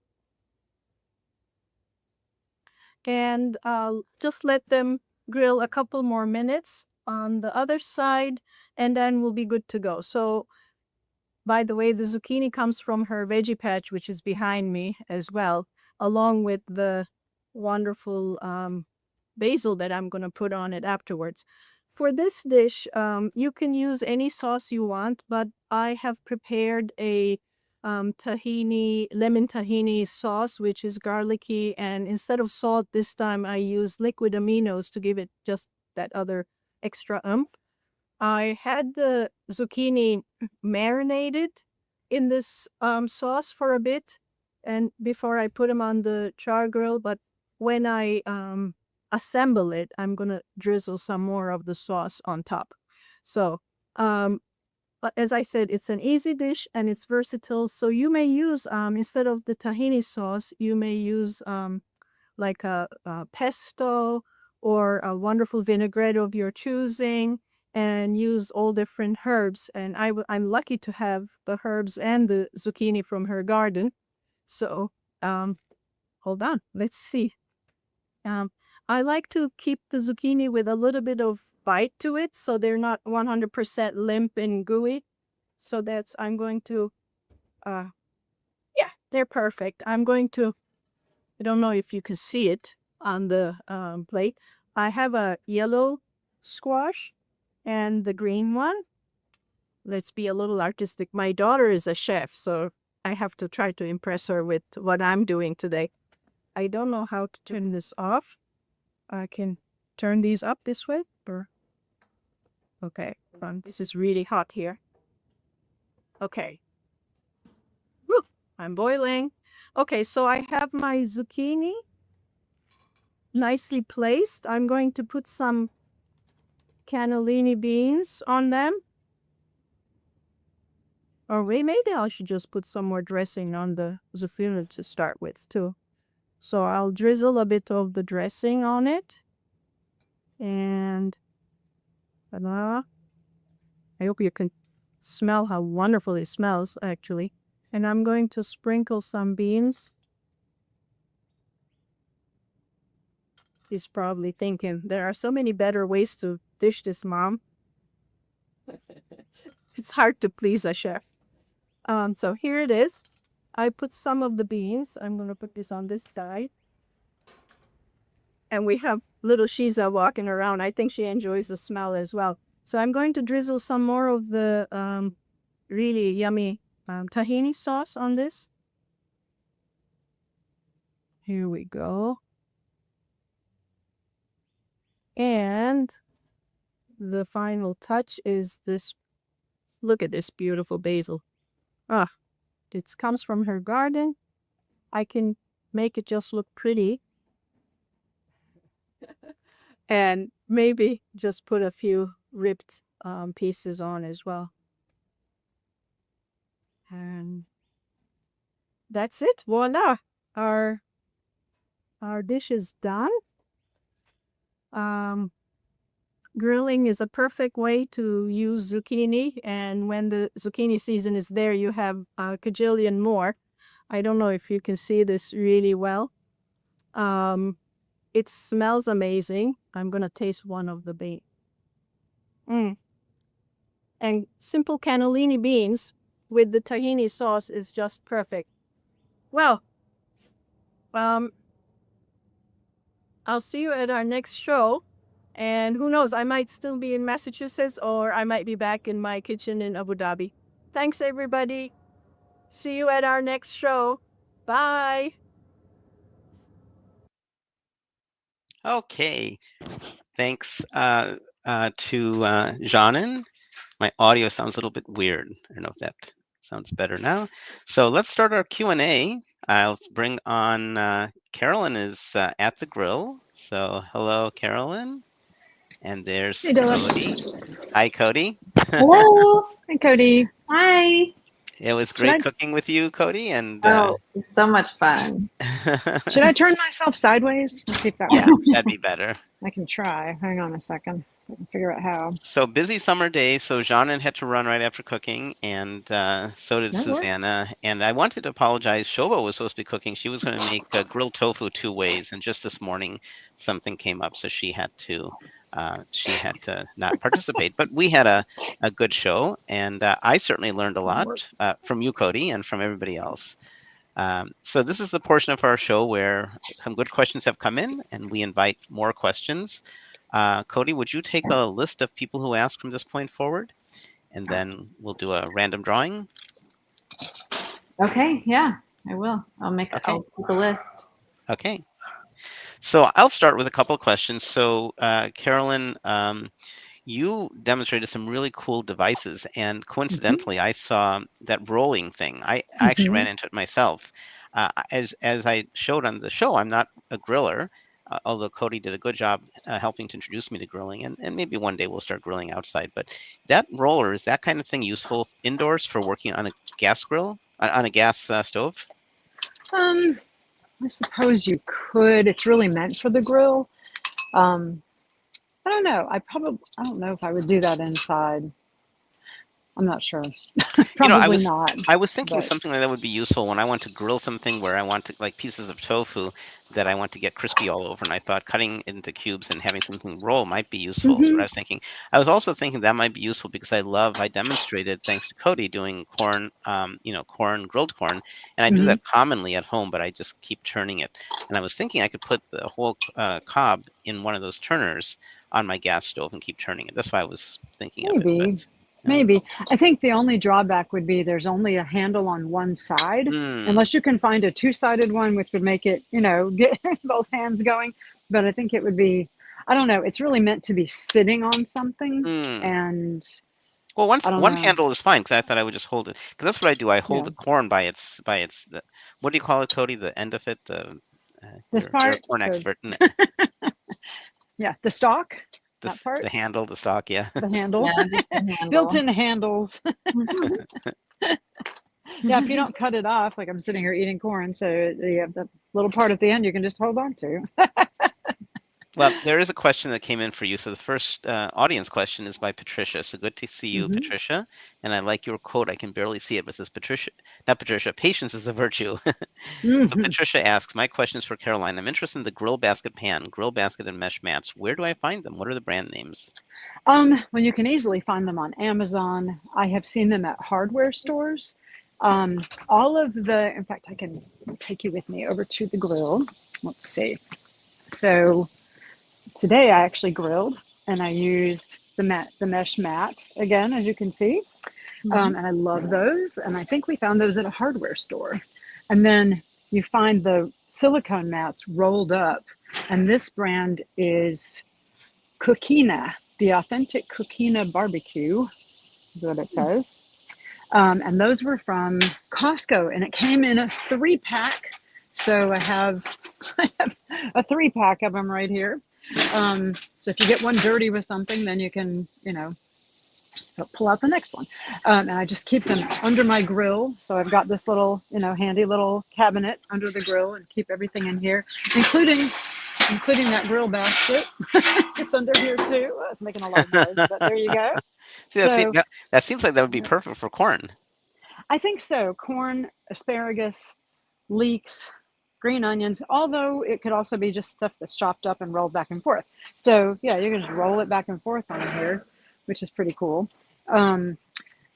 And just let them grill a couple more minutes on the other side, and then we'll be good to go. So, by the way, the zucchini comes from her veggie patch, which is behind me as well, along with the wonderful basil that I'm going to put on it afterwards. For this dish, you can use any sauce you want, but I have prepared a lemon tahini sauce, which is garlicky. And instead of salt, this time I use liquid aminos to give it just that other extra oomph. I had the zucchini marinated in this sauce for a bit, and before I put them on the char grill, but when I assemble it, I'm gonna drizzle some more of the sauce on top. So, but as I said, it's an easy dish and it's versatile. So you may use instead of the tahini sauce, you may use like a pesto or a wonderful vinaigrette of your choosing, and use all different herbs. And I'm lucky to have the herbs and the zucchini from her garden. So hold on, let's see. I like to keep the zucchini with a little bit of bite to it, so they're not 100% limp and gooey. So I'm going to, yeah, they're perfect. I don't know if you can see it on the plate. I have a yellow squash and the green one. Let's be a little artistic. My daughter is a chef, so I have to try to impress her with what I'm doing today. I don't know how to turn this off. I can turn these up this way, or okay. This is really hot here. Okay. Woo, I'm boiling. Okay, so I have my zucchini nicely placed. I'm going to put some cannellini beans on them. Or maybe I should just put some more dressing on the zucchini to start with too. So I'll drizzle a bit of the dressing on it. And ta-da. I hope you can smell how wonderful it smells, actually. And I'm going to sprinkle some beans. He's probably thinking, there are so many better ways to dish this, Mom. It's hard to please a chef. So here it is. I put some of the beans. I'm going to put this on this side. And we have little Shiza walking around. I think she enjoys the smell as well. So I'm going to drizzle some more of the really yummy tahini sauce on this. Here we go. And the final touch is this. Look at this beautiful basil. It comes from her garden. I can make it just look pretty. And maybe just put a few ripped pieces on as well. And that's it. Voila. Our dish is done. Grilling is a perfect way to use zucchini, and when the zucchini season is there, you have a cajillion more. I don't know if you can see this really well. It smells amazing. I'm gonna taste one of the beans. And simple cannellini beans with the tahini sauce is just perfect. Well, I'll see you at our next show. And who knows, I might still be in Massachusetts, or I might be back in my kitchen in Abu Dhabi. Thanks, everybody. See you at our next show. Bye. Okay. Thanks to Janin. My audio sounds a little bit weird. I don't know if that sounds better now. So let's start our Q&A. I'll bring on Carolyn is at the grill. So hello, Carolyn. And there's Cody. Hi, Cody. Hello. Hi, Cody. Hi. It was great cooking with you, Cody. And it's so much fun. Should I turn myself sideways? Let's see if that yeah, that'd be better. I can try. Hang on a second. I can figure out how. So busy summer day. So Janin had to run right after cooking, and so did Susanna. And I wanted to apologize. Shoba was supposed to be cooking. She was going to make grilled tofu 2 ways, and just this morning something came up, so she had to not participate. But we had a good show, and I certainly learned a lot from you, Cody, and from everybody else. So this is the portion of our show where some good questions have come in, and we invite more questions. Cody, would you take a list of people who asked from this point forward, and then we'll do a random drawing? Okay, yeah, I will. I'll make a list. Okay. So I'll start with a couple of questions. So Carolyn, you demonstrated some really cool devices, and coincidentally, I saw that rolling thing. I actually ran into it myself. As I showed on the show, I'm not a griller, although Cody did a good job helping to introduce me to grilling, and maybe one day we'll start grilling outside. But that roller, is that kind of thing useful indoors for working on a gas grill, on a gas stove? I suppose you could. It's really meant for the grill. I don't know. I don't know if I would do that inside. I'm not sure. Probably not. I was thinking something like that would be useful when I want to grill something where I want to, like pieces of tofu that I want to get crispy all over. And I thought cutting it into cubes and having something roll might be useful. That's what I was thinking. I was also thinking that might be useful because I demonstrated, thanks to Cody, doing corn, grilled corn. And I do that commonly at home, but I just keep turning it. And I was thinking I could put the whole cob in one of those turners on my gas stove and keep turning it. That's why I was thinking of it. Maybe. I think the only drawback would be there's only a handle on one side, unless you can find a 2-sided one, which would make it, get both hands going. But I think it would be, I don't know, it's really meant to be sitting on something. And well, one handle is fine, because I thought I would just hold it. Because that's what I do. I hold the corn by its what do you call it, Cody? The end of it? This part? You're a corn expert. Yeah, the stalk. That part? The handle, the stalk, yeah. The handle. Yeah, just the handle. Built-in handles. Yeah, if you don't cut it off, like I'm sitting here eating corn, so you have the little part at the end you can just hold on to. Well, there is a question that came in for you. So the first audience question is by Patricia. So good to see you, Hmm. Patricia. And I like your quote. I can barely see it, but it says, Patricia, not Patricia, patience is a virtue. So Hmm. Patricia asks, my question is for Caroline. I'm interested in the grill basket pan, grill basket and mesh mats. Where do I find them? What are the brand names? Well, you can easily find them on Amazon. I have seen them at hardware stores. All of the, in fact, I can take you with me over to the grill. Let's see. So today I actually grilled and I used the mesh mat again, as you can see. And I love those. And I think we found those at a hardware store. And then you find the silicone mats rolled up. And this brand is Cookina, the authentic Cookina barbecue, is what it says. And those were from Costco, and it came in a 3-pack. So I have a 3-pack of them right here. So if you get one dirty with something, then you can, pull out the next one. And I just keep them under my grill. So I've got this little, handy little cabinet under the grill and keep everything in here, including that grill basket. It's under here too. It's making a lot of noise, but there you go. See, So that seems like that would be perfect for corn. I think so. Corn, asparagus, leeks, green onions, although it could also be just stuff that's chopped up and rolled back and forth. So yeah, you can just roll it back and forth on here, which is pretty cool. And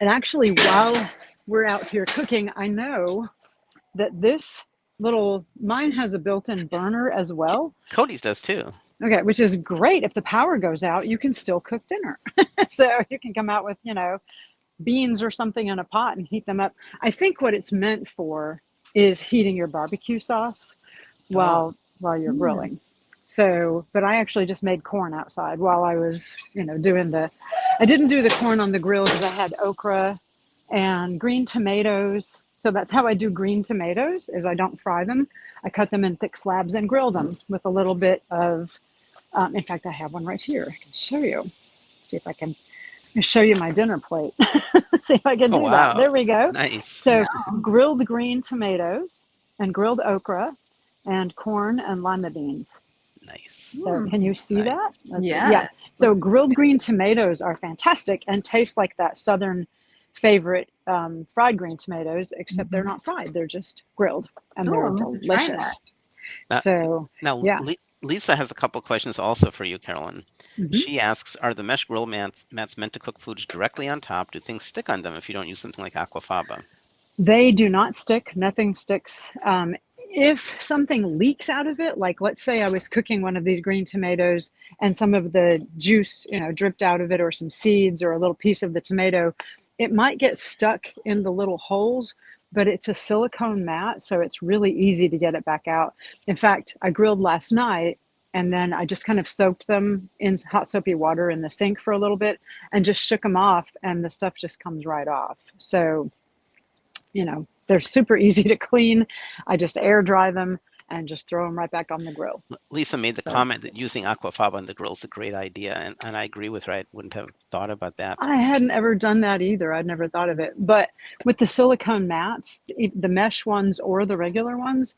actually, while we're out here cooking, I know that mine has a built-in burner as well. Cody's does too. Okay, which is great. If the power goes out, you can still cook dinner. So you can come out with, beans or something in a pot and heat them up. I think what it's meant for is heating your barbecue sauce while you're grilling. So, but I actually just made corn outside while I was, I didn't do the corn on the grill because I had okra and green tomatoes. So that's how I do green tomatoes, is I don't fry them. I cut them in thick slabs and grill them with a little bit of, in fact, I have one right here. I can show you. See if I can show you my dinner plate. See if I can do that. There we go. Nice. So grilled green tomatoes and grilled okra and corn and lima beans. Nice. So can you see that? Yeah. So grilled green tomatoes are fantastic and taste like that Southern favorite fried green tomatoes, except they're not fried. They're just grilled and they're delicious. So now yeah. Lisa has a couple of questions also for you, Carolyn. Mhm. She asks, are the mesh grill mats meant to cook foods directly on top? Do things stick on them if you don't use something like aquafaba? They do not stick. Nothing sticks. If something leaks out of it, like let's say I was cooking one of these green tomatoes and some of the juice, dripped out of it, or some seeds or a little piece of the tomato, it might get stuck in the little holes, but it's a silicone mat, so it's really easy to get it back out. In fact, I grilled last night and then I just kind of soaked them in hot soapy water in the sink for a little bit and just shook them off, and the stuff just comes right off. So, they're super easy to clean. I just air dry them and just throw them right back on the grill. Lisa made the comment that using aquafaba on the grill is a great idea, and I agree with her. I wouldn't have thought about that. I hadn't ever done that either. I'd never thought of it. But with the silicone mats, the mesh ones or the regular ones,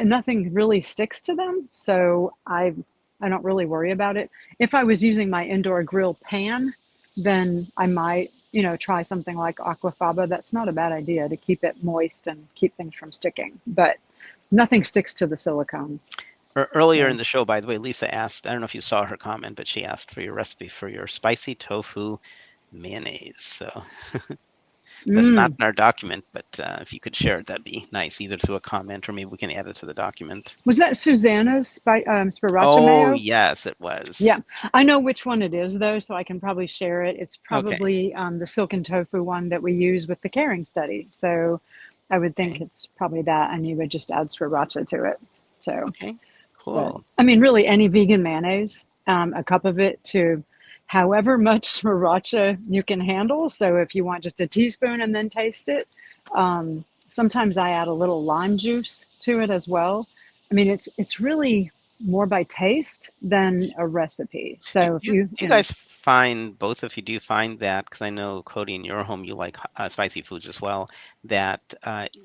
nothing really sticks to them. So I don't really worry about it. If I was using my indoor grill pan, then I might, try something like aquafaba. That's not a bad idea to keep it moist and keep things from sticking. But nothing sticks to the silicone. Earlier in the show, by the way, Lisa asked, I don't know if you saw her comment, but she asked for your recipe for your spicy tofu mayonnaise. So that's not in our document, but if you could share it, that'd be nice, either through a comment or maybe we can add it to the document. Was that Susanna's sriracha Oh, mayo? yes, it was. Yeah, I know which one it is though, so I can probably share it. It's probably the silken tofu one that we use with the Caring study. So I would think it's probably that, and you would just add sriracha to it. So okay, cool. But, I mean, really any vegan mayonnaise, a cup of it to however much sriracha you can handle. So if you want just a teaspoon and then taste it, sometimes I add a little lime juice to it as well. I mean, it's really more by taste than a recipe. Do, So if do you guys find, both of you, do you find that, because I know Cody, in your home you like spicy foods as well, that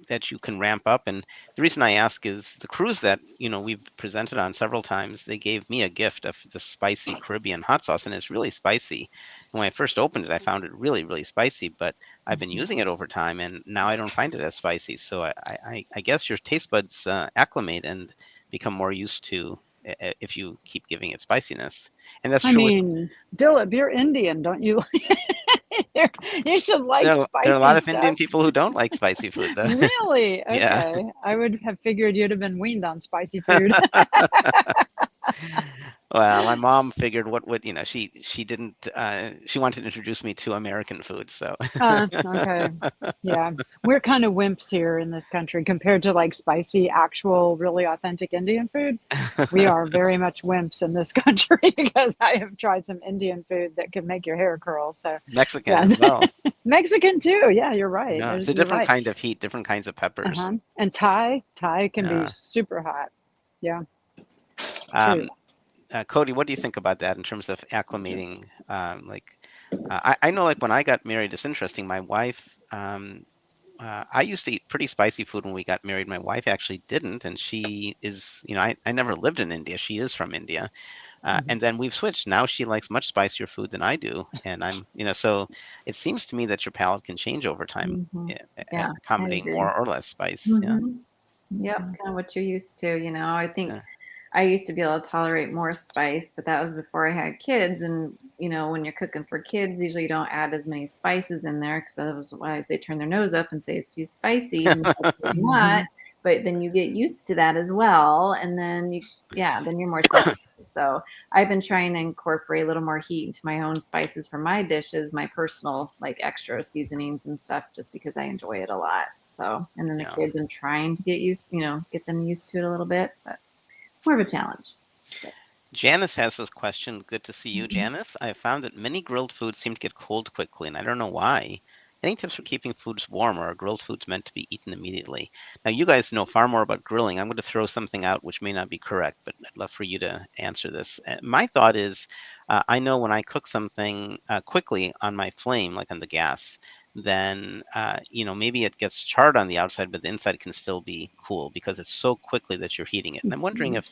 that you can ramp up? And the reason I ask is the cruise that we've presented on several times, they gave me a gift of the spicy Caribbean hot sauce, and it's really spicy. And when I first opened it, I found it really, really spicy, but I've been using it over time, and now I don't find it as spicy. So I guess your taste buds acclimate and become more used to if you keep giving it spiciness. And that's I true with mean, Dilip, you're Indian, don't you? You should like there are a lot spicy of Indian stuff. people who don't like spicy food, though. Really? Yeah. Okay. I would have figured you'd have been weaned on spicy food. Well, my mom figured what would she didn't she wanted to introduce me to American food, so Okay. Yeah. We're kind of wimps here in this country compared to like spicy, actual, really authentic Indian food. We are very much wimps in this country because I have tried some Indian food that can make your hair curl. So, Mexican yeah. as well. Mexican too. Yeah, you're right. Yeah, it's a You're different right. kind of heat, different kinds of peppers. Uh-huh. And Thai can be Yeah. super hot. Yeah. Um, True. Cody, what do you think about that in terms of acclimating? I know, like when I got married, it's interesting. My wife, I used to eat pretty spicy food when we got married. My wife actually didn't, and she is, I never lived in India. She is from India. Mhm. And then we've switched. Now she likes much spicier food than I do. And so it seems to me that your palate can change over time, Mhm. Yeah, I accommodating agree. more or less spice. Yeah. Yep, Mhm. kind of what you're used to. I think Yeah. I used to be able to tolerate more spice, but that was before I had kids. And, when you're cooking for kids, usually you don't add as many spices in there because otherwise they turn their nose up and say it's too spicy. And it's really not. Mhm. But then you get used to that as well. And then then you're more sensitive. So I've been trying to incorporate a little more heat into my own spices for my dishes, my personal like extra seasonings and stuff, just because I enjoy it a lot. So, and then the Yeah. kids, I'm trying to get them used to it a little bit, but more of a challenge. Janice has this question. Good to see you, Mhm. Janice. I found that many grilled foods seem to get cold quickly, and I don't know why. Any tips for keeping foods warm, or are grilled foods meant to be eaten immediately? Now, you guys know far more about grilling. I'm going to throw something out which may not be correct, but I'd love for you to answer this. My thought is, I know when I cook something quickly on my flame, like on the gas, then maybe it gets charred on the outside, but the inside can still be cool because it's so quickly that you're heating it. And I'm wondering if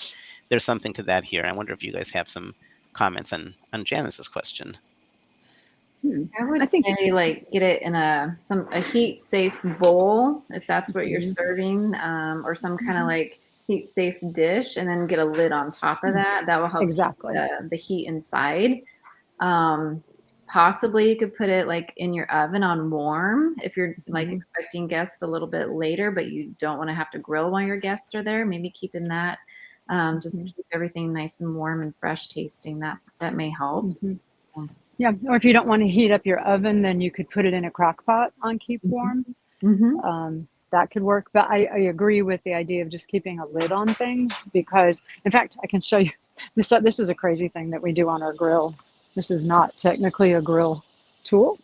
there's something to that here. I wonder if you guys have some comments on Janice's question. I would I think. say like get it in a heat safe bowl if that's what you're Mhm. serving, or some kind of like heat safe dish, and then get a lid on top of that. That will help keep Exactly. the heat inside. Um, Possibly you could put it like in your oven on warm if you're like Mhm. expecting guests a little bit later, but you don't want to have to grill while your guests are there. Maybe keeping that, just Mhm. keep everything nice and warm and fresh tasting. That may help. Mhm. Yeah. Or if you don't want to heat up your oven, then you could put it in a crock pot on keep warm. Mm-hmm. That could work. But I agree with the idea of just keeping a lid on things because, in fact, I can show you this. This is a crazy thing that we do on our grill. This is not technically a grill tool,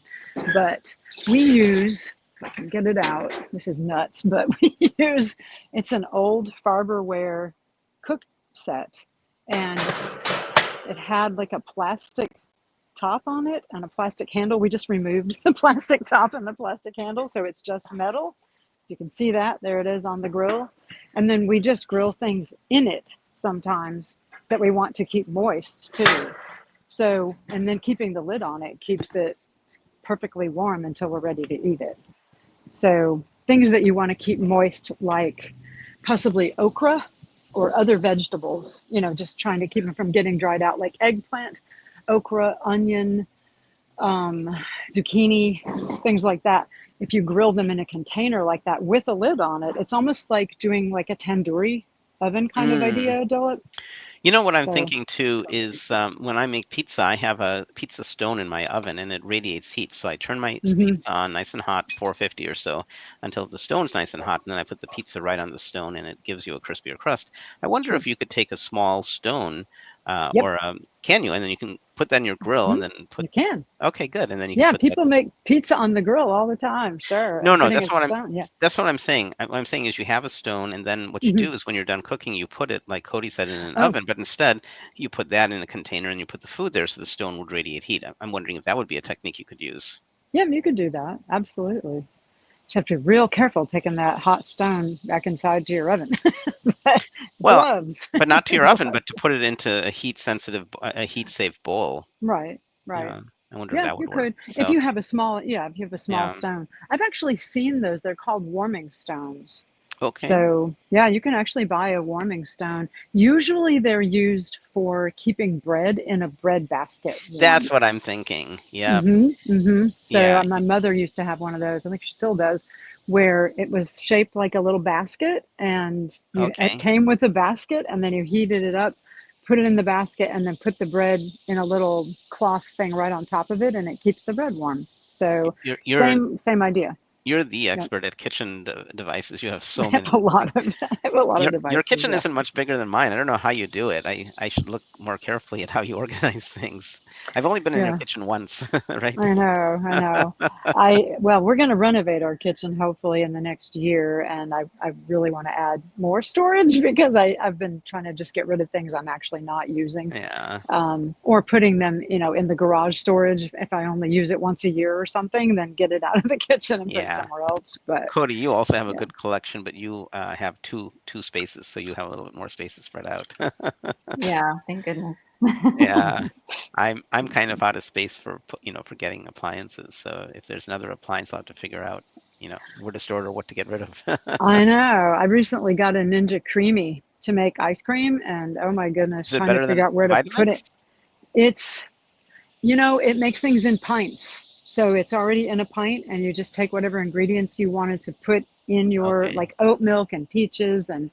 but we use, if I can get it out, this is nuts, but it's an old Farberware cook set, and it had like a plastic top on it and a plastic handle. We just removed the plastic top and the plastic handle, so it's just metal. You can see that. There it is on the grill. And then we just grill things in it sometimes that we want to keep moist too. So, and then keeping the lid on it keeps it perfectly warm until we're ready to eat it. So, things that you want to keep moist, like possibly okra or other vegetables, just trying to keep them from getting dried out, like eggplant, okra, onion, zucchini, things like that. If you grill them in a container like that with a lid on it, it's almost like doing like a tandoori oven kind of idea, Dilip. What I'm So, thinking too is when I make pizza, I have a pizza stone in my oven and it radiates heat. So I turn my mhm. pizza on nice and hot, 450 or so, until the stone's nice and hot. And then I put the pizza right on the stone and it gives you a crispier crust. I wonder Sure. if you could take a small stone Yep. or can you? And then you can put that in your grill and then put? You can. Okay, good. And then you can Yeah, put that. people make pizza on the grill all the time. Sure. No, And no, putting that's a what I'm. stone. Yeah. That's what I'm saying. What I'm saying is you have a stone, and then what you Mhm. do is when you're done cooking, you put it, like Cody said, in an Oh, oven. But instead, you put that in a container and you put the food there, so the stone would radiate heat. I'm wondering if that would be a technique you could use. yeah, you could do that. Absolutely. Just have to be real careful taking that hot stone back inside to your oven. Well, Gloves. but not to your oven, Gloves. but to put it into a heat-sensitive, a heat-safe bowl. Right. Right. Yeah, I wonder if Yeah, that you would work. could. If So, you have a small, yeah, if you have a small yeah. stone. I've actually seen those. They're called warming stones. Okay. So, yeah, you can actually buy a warming stone. Usually they're used for keeping bread in a bread basket That's warm. what I'm thinking. Yeah. So Yeah. my mother used to have one of those. I think she still does, where it was shaped like a little basket, and it Okay. came with a basket, and then you heated it up, put it in the basket, and then put the bread in a little cloth thing right on top of it, and it keeps the bread warm. So You're same idea. you're the Yeah, expert at kitchen devices. You have I so have a many. lot of I have a lot of Your devices. kitchen Yeah. isn't much bigger than mine. I don't know how you do it. I should look more carefully at how you organize things. I've only been in your Yeah. kitchen once, right? I know, I know. Well, we're going to renovate our kitchen hopefully in the next year, and I really want to add more storage because I've been trying to just get rid of things I'm actually not using, Yeah. or putting them, in the garage storage. If I only use it once a year or something, then get it out of the kitchen and put it Yeah. somewhere else. But Cody, you also have a yeah, good collection, but you have two spaces, so you have a little bit more space to spread out. Yeah, thank goodness. Yeah. I'm kind of out of space for for getting appliances. So if there's another appliance, I'll have to figure out, where to store it or what to get rid of. I know. I recently got a Ninja Creamy to make ice cream, and oh my goodness, Is it trying to better figure than out where to put Vitamix? it. It's it makes things in pints. So it's already in a pint, and you just take whatever ingredients you wanted to put in your, Okay. like oat milk and peaches and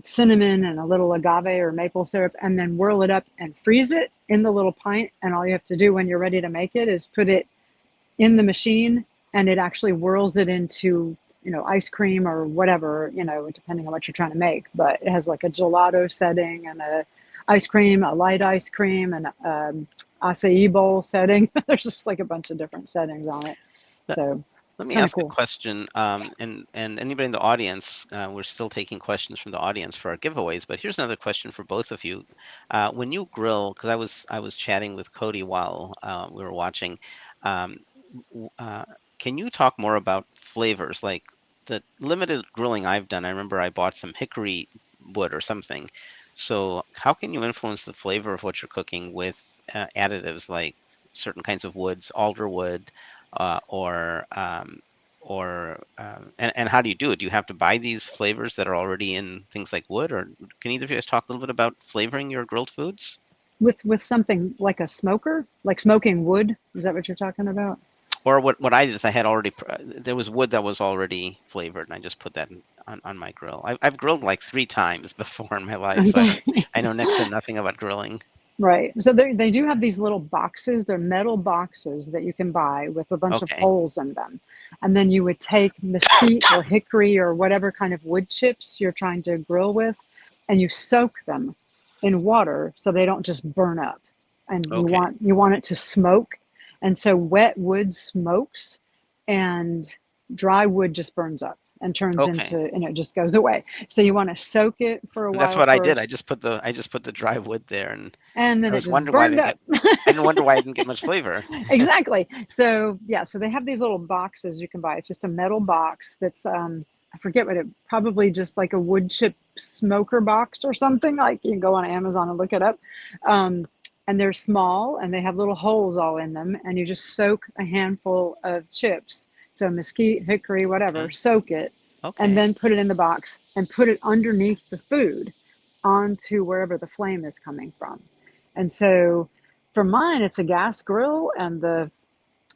cinnamon and a little agave or maple syrup, and then whirl it up and freeze it in the little pint. And all you have to do when you're ready to make it is put it in the machine, and it actually whirls it into, ice cream or whatever, depending on what you're trying to make. But it has like a gelato setting and a ice cream, a light ice cream, and acai bowl setting. There's just like a bunch of different settings on it. Let So let me kind of ask a cool. question, and anybody in the audience, we're still taking questions from the audience for our giveaways, but here's another question for both of you. When you grill, because I was chatting with Cody while we were watching, um, w- uh, can you talk more about flavors? Like the limited grilling I've done, I remember I bought some hickory wood or something. So how can you influence the flavor of what you're cooking with additives like certain kinds of woods, alder wood? And how do you do it? Do you have to buy these flavors that are already in things like wood, or can either of you guys talk a little bit about flavoring your grilled foods? With something like a smoker, like smoking wood. Is that what you're talking about? Or what I did is I had already there was wood that was already flavored, and I just put that on my grill. I've grilled like 3 times before in my life, so Okay. I know next to nothing about grilling. Right. So they do have these little boxes. They're metal boxes that you can buy with a bunch of Okay, holes in them. And then you would take mesquite or hickory or whatever kind of wood chips you're trying to grill with, and you soak them in water so they don't just burn up. And you okay, want it to smoke. And so wet wood smokes, and dry wood just burns up and turns okay. into, and it just goes away. So you want to soak it for a And that's while what I did. I first, just put the dry wood there, and and then I it was just wondering why burned up. I didn't wonder why I didn't get much flavor. Exactly. So yeah, so they have these little boxes you can buy. It's just a metal box that's I forget what it, probably just like a wood chip smoker box or something. Like you can go on Amazon and look it up. Um, and they're small and they have little holes all in them, and you just soak a handful of chips. So mesquite, hickory, whatever, Okay, soak it, and okay, then put it in the box and put it underneath the food onto wherever the flame is coming from. And so for mine, it's a gas grill, and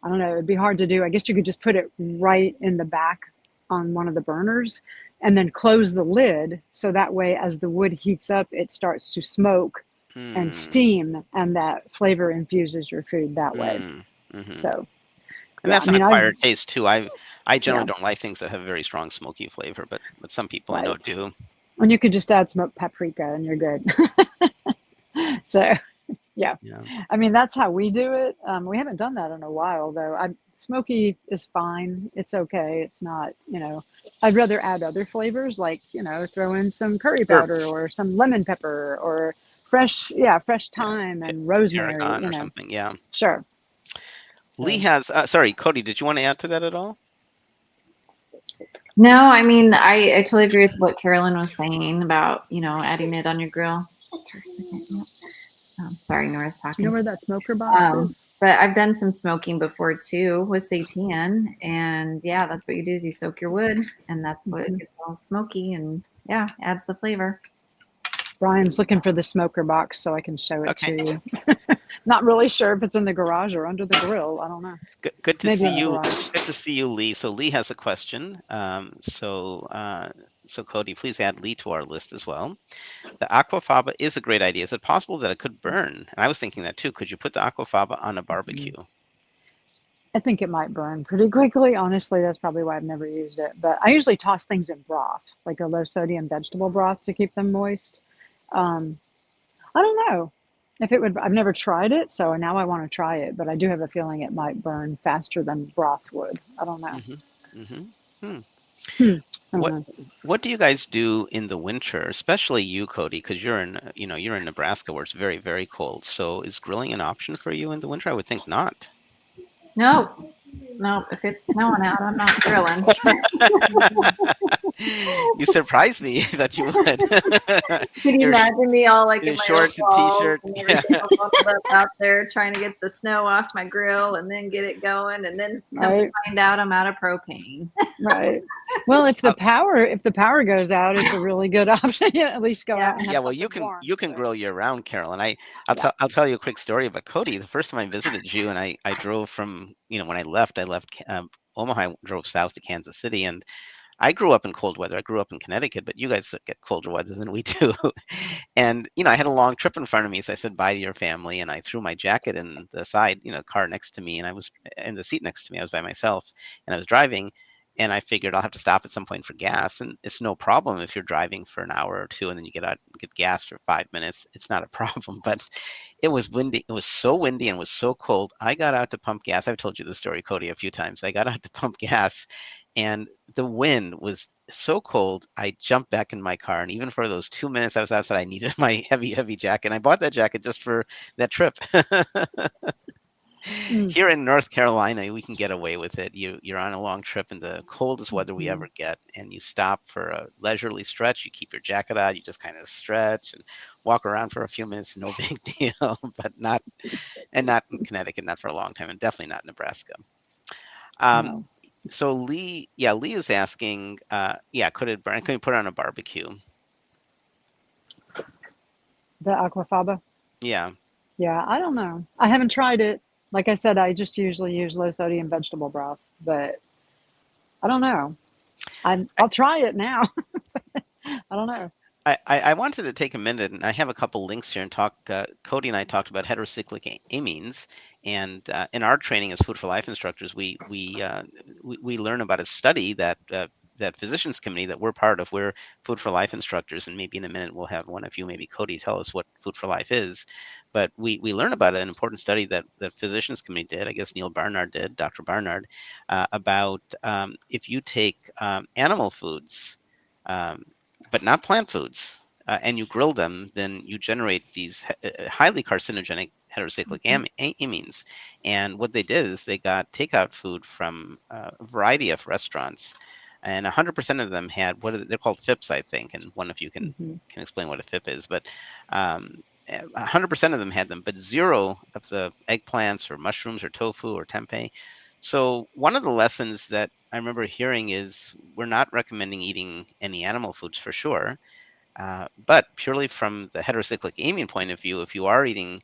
I don't know, it'd be hard to do. I guess you could just put it right in the back on one of the burners and then close the lid. So that way, as the wood heats up, it starts to smoke and hmm, steam, and that flavor infuses your food that way. mm-hmm. So, And yeah, that's I an mean, acquired taste too. I yeah, generally don't like things that have very strong smoky flavor, but some people I know right. do. And you could just add smoked paprika and you're good. So, yeah. Yeah. Yeah. I mean, that's how we do it. We haven't done that in a while, though. Smoky is fine. It's okay. It's not, I'd rather add other flavors, like, throw in some curry powder Herbs, or some lemon pepper or fresh yeah, thyme ta- and rosemary, tarragon or something. Yeah. Sure. Lee So, has. Sorry, Cody. Did you want to add to that at all? No, I mean, I totally agree with what Carolyn was saying about, adding it on your grill. Just a second. Yep. Sorry, Nora's you know talking. where that smoker box is? But I've done some smoking before too with seitan, and yeah, that's what you do is you soak your wood, and that's what Mhm. gets all smoky, and yeah, adds the flavor. Brian's looking for the smoker box so I can show it Okay. to you. Not really sure if it's in the garage or under the grill. I don't know. Good to Maybe see in the you. garage. Good to see you, Lee. So Lee has a question. So Cody, please add Lee to our list as well. The aquafaba is a great idea. Is it possible that it could burn? And I was thinking that too. Could you put the aquafaba on a barbecue? I think it might burn pretty quickly. Honestly, that's probably why I've never used it. But I usually toss things in broth, like a low sodium vegetable broth to keep them moist. Um, I don't know if it would. I've never tried it, so now I want to try it. But I do have a feeling it might burn faster than broth would. I don't know. Mm-hmm. Mm-hmm. Hmm. I don't What know. What do you guys do in the winter, especially you, Cody, because you're in Nebraska where it's very, very cold. So is grilling an option for you in the winter? I would think not. No, if it's snowing out, I'm not grilling. You surprised me that you would. Can you You're imagine me all like in in my shorts and overalls t-shirt. and Yeah. everything all bundled up out there trying to get the snow off my grill and then get it going and then come to Right, find out I'm out of propane. right. Well, if the power goes out, it's a really good option. Yeah, at least go Yeah. out and have Yeah, well, something warm. you can So, grill year round, Carolyn. yeah. I'll tell you a quick story about Cody. The first time I visited you, and I drove from when I left Omaha. I drove south to Kansas City, and I grew up in cold weather. I grew up in Connecticut, but you guys get colder weather than we do. And I had a long trip in front of me, so I said bye to your family, and I threw my jacket in the side, car next to me, and I was in the seat next to me. I was by myself, and I was driving. And I figured I'll have to stop at some point for gas, and it's no problem if you're driving for an hour or two and then you get out and get gas for 5 minutes. It's not a problem. But it was windy. It was so windy and was so cold. I got out to pump gas. I've told you the story, Cody, a few times. I got out to pump gas, and the wind was so cold. I jumped back in my car, and even for those 2 minutes I was outside, I needed my heavy jacket. And I bought that jacket just for that trip. Here in North Carolina, we can get away with it. You're on a long trip in the coldest weather we ever get, and you stop for a leisurely stretch. You keep your jacket on. You just kind of stretch and walk around for a few minutes. No big deal, but not in Connecticut, not for a long time, and definitely not Nebraska. No. So Lee is asking, could it burn? Can you put it on a barbecue? The aquafaba. Yeah. Yeah, I don't know. I haven't tried it. Like I said, I just usually use low sodium vegetable broth, but I don't know. I'll try it now. I don't know. I wanted to take a minute, and I have a couple links here and talk. Cody and I talked about heterocyclic amines, and in our training as Food for Life instructors, we learn about a study that Physicians Committee that we're part of. We're Food for Life instructors, and maybe in a minute we'll have one of you, maybe Cody, tell us what Food for Life is. But we learn about an important study that Physicians Committee did. I guess Neil Barnard did, Dr. Barnard, about if you take animal foods. But not plant foods, and you grill them, then you generate these highly carcinogenic heterocyclic amines. And what they did is they got takeout food from a variety of restaurants, and 100% of them had they're called FIPs, I think, and one of you can explain what a FIP is. But 100% of them had them, but zero of the eggplants or mushrooms or tofu or tempeh. So one of the lessons that I remember hearing is we're not recommending eating any animal foods for sure, but purely from the heterocyclic amine point of view, if you are eating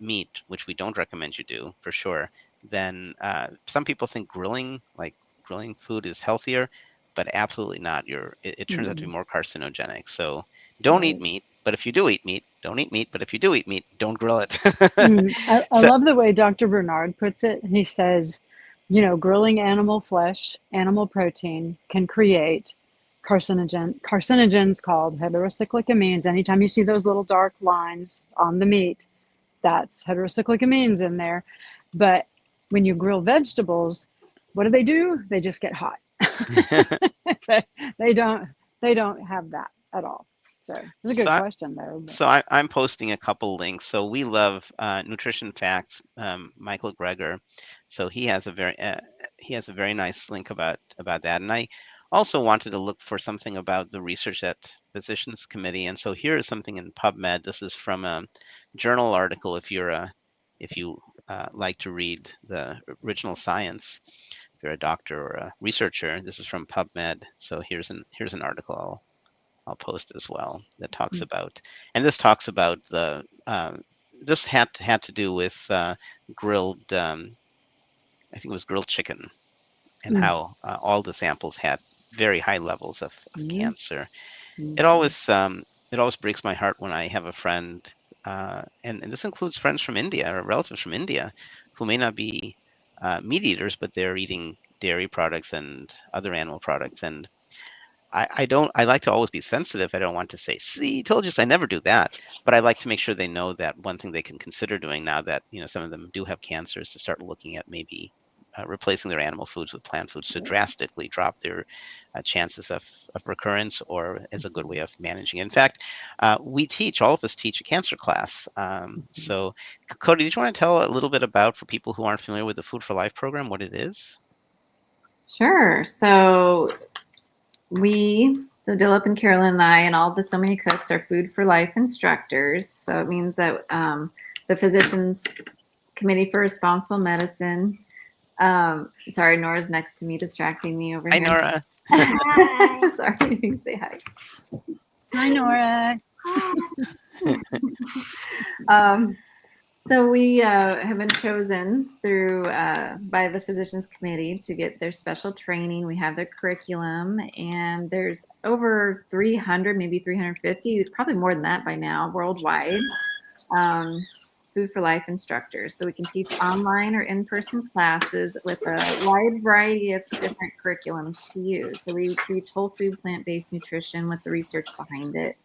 meat, which we don't recommend you do for sure, then some people think grilling food is healthier, but absolutely not. It turns out to be more carcinogenic. So don't eat meat, but if you do eat meat, don't eat meat. But if you do eat meat, don't grill it. I So, love the way Dr. Bernard puts it. He says, grilling animal flesh, animal protein can create carcinogens called heterocyclic amines. Anytime you see those little dark lines on the meat, that's heterocyclic amines in there. But when you grill vegetables, what do? They just get hot. they don't have that at all. So it's a good So question though. But So I'm posting a couple links. So we love Nutrition Facts, Michael Greger. So he has a very nice link about that. And I also wanted to look for something about the research at Physicians Committee. And so here is something in PubMed. This is from a journal article. If you like to read the original science, if you're a doctor or a researcher, this is from PubMed. So here's an article I'll post as well that talks about, and this talks about the this had to do with grilled I think it was grilled chicken, and how all the samples had very high levels of cancer. It always breaks my heart when I have a friend, and this includes friends from India or relatives from India, who may not be meat eaters, but they're eating dairy products and other animal products. And I like to always be sensitive. I don't want to say, see, told you so. I never do that. But I like to make sure they know that one thing they can consider doing now that, some of them do have cancer is to start looking at maybe replacing their animal foods with plant foods to drastically drop their chances of recurrence, or as a good way of managing it. In fact, all of us teach a cancer class. So Cody, did you want to tell a little bit about, for people who aren't familiar with the Food for Life program, what it is? Sure. So Dilip and Carolyn and I and all the So Many Cooks are Food for Life instructors. So it means that the Physicians Committee for Responsible Medicine. Sorry, Nora's next to me, distracting me over Hi, here. Nora. Hi. Sorry, you can say hi. hi, Nora. So we have been chosen through by the Physicians Committee to get their special training. We have their curriculum, and there's over 300, maybe 350, probably more than that by now, worldwide, Food for Life instructors. So we can teach online or in-person classes with a wide variety of different curriculums to use. So we teach whole food, plant-based nutrition with the research behind it.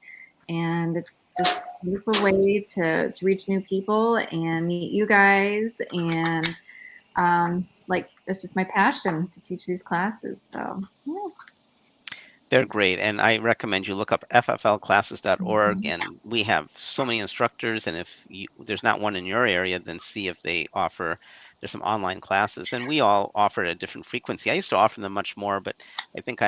And it's just a beautiful way to reach new people and meet you guys. And it's just my passion to teach these classes. So, yeah. They're great, and I recommend you look up fflclasses.org, and we have so many instructors, and if there's not one in your area, then see if they offer, there's some online classes, and we all offer at a different frequency. I used to offer them much more, but I think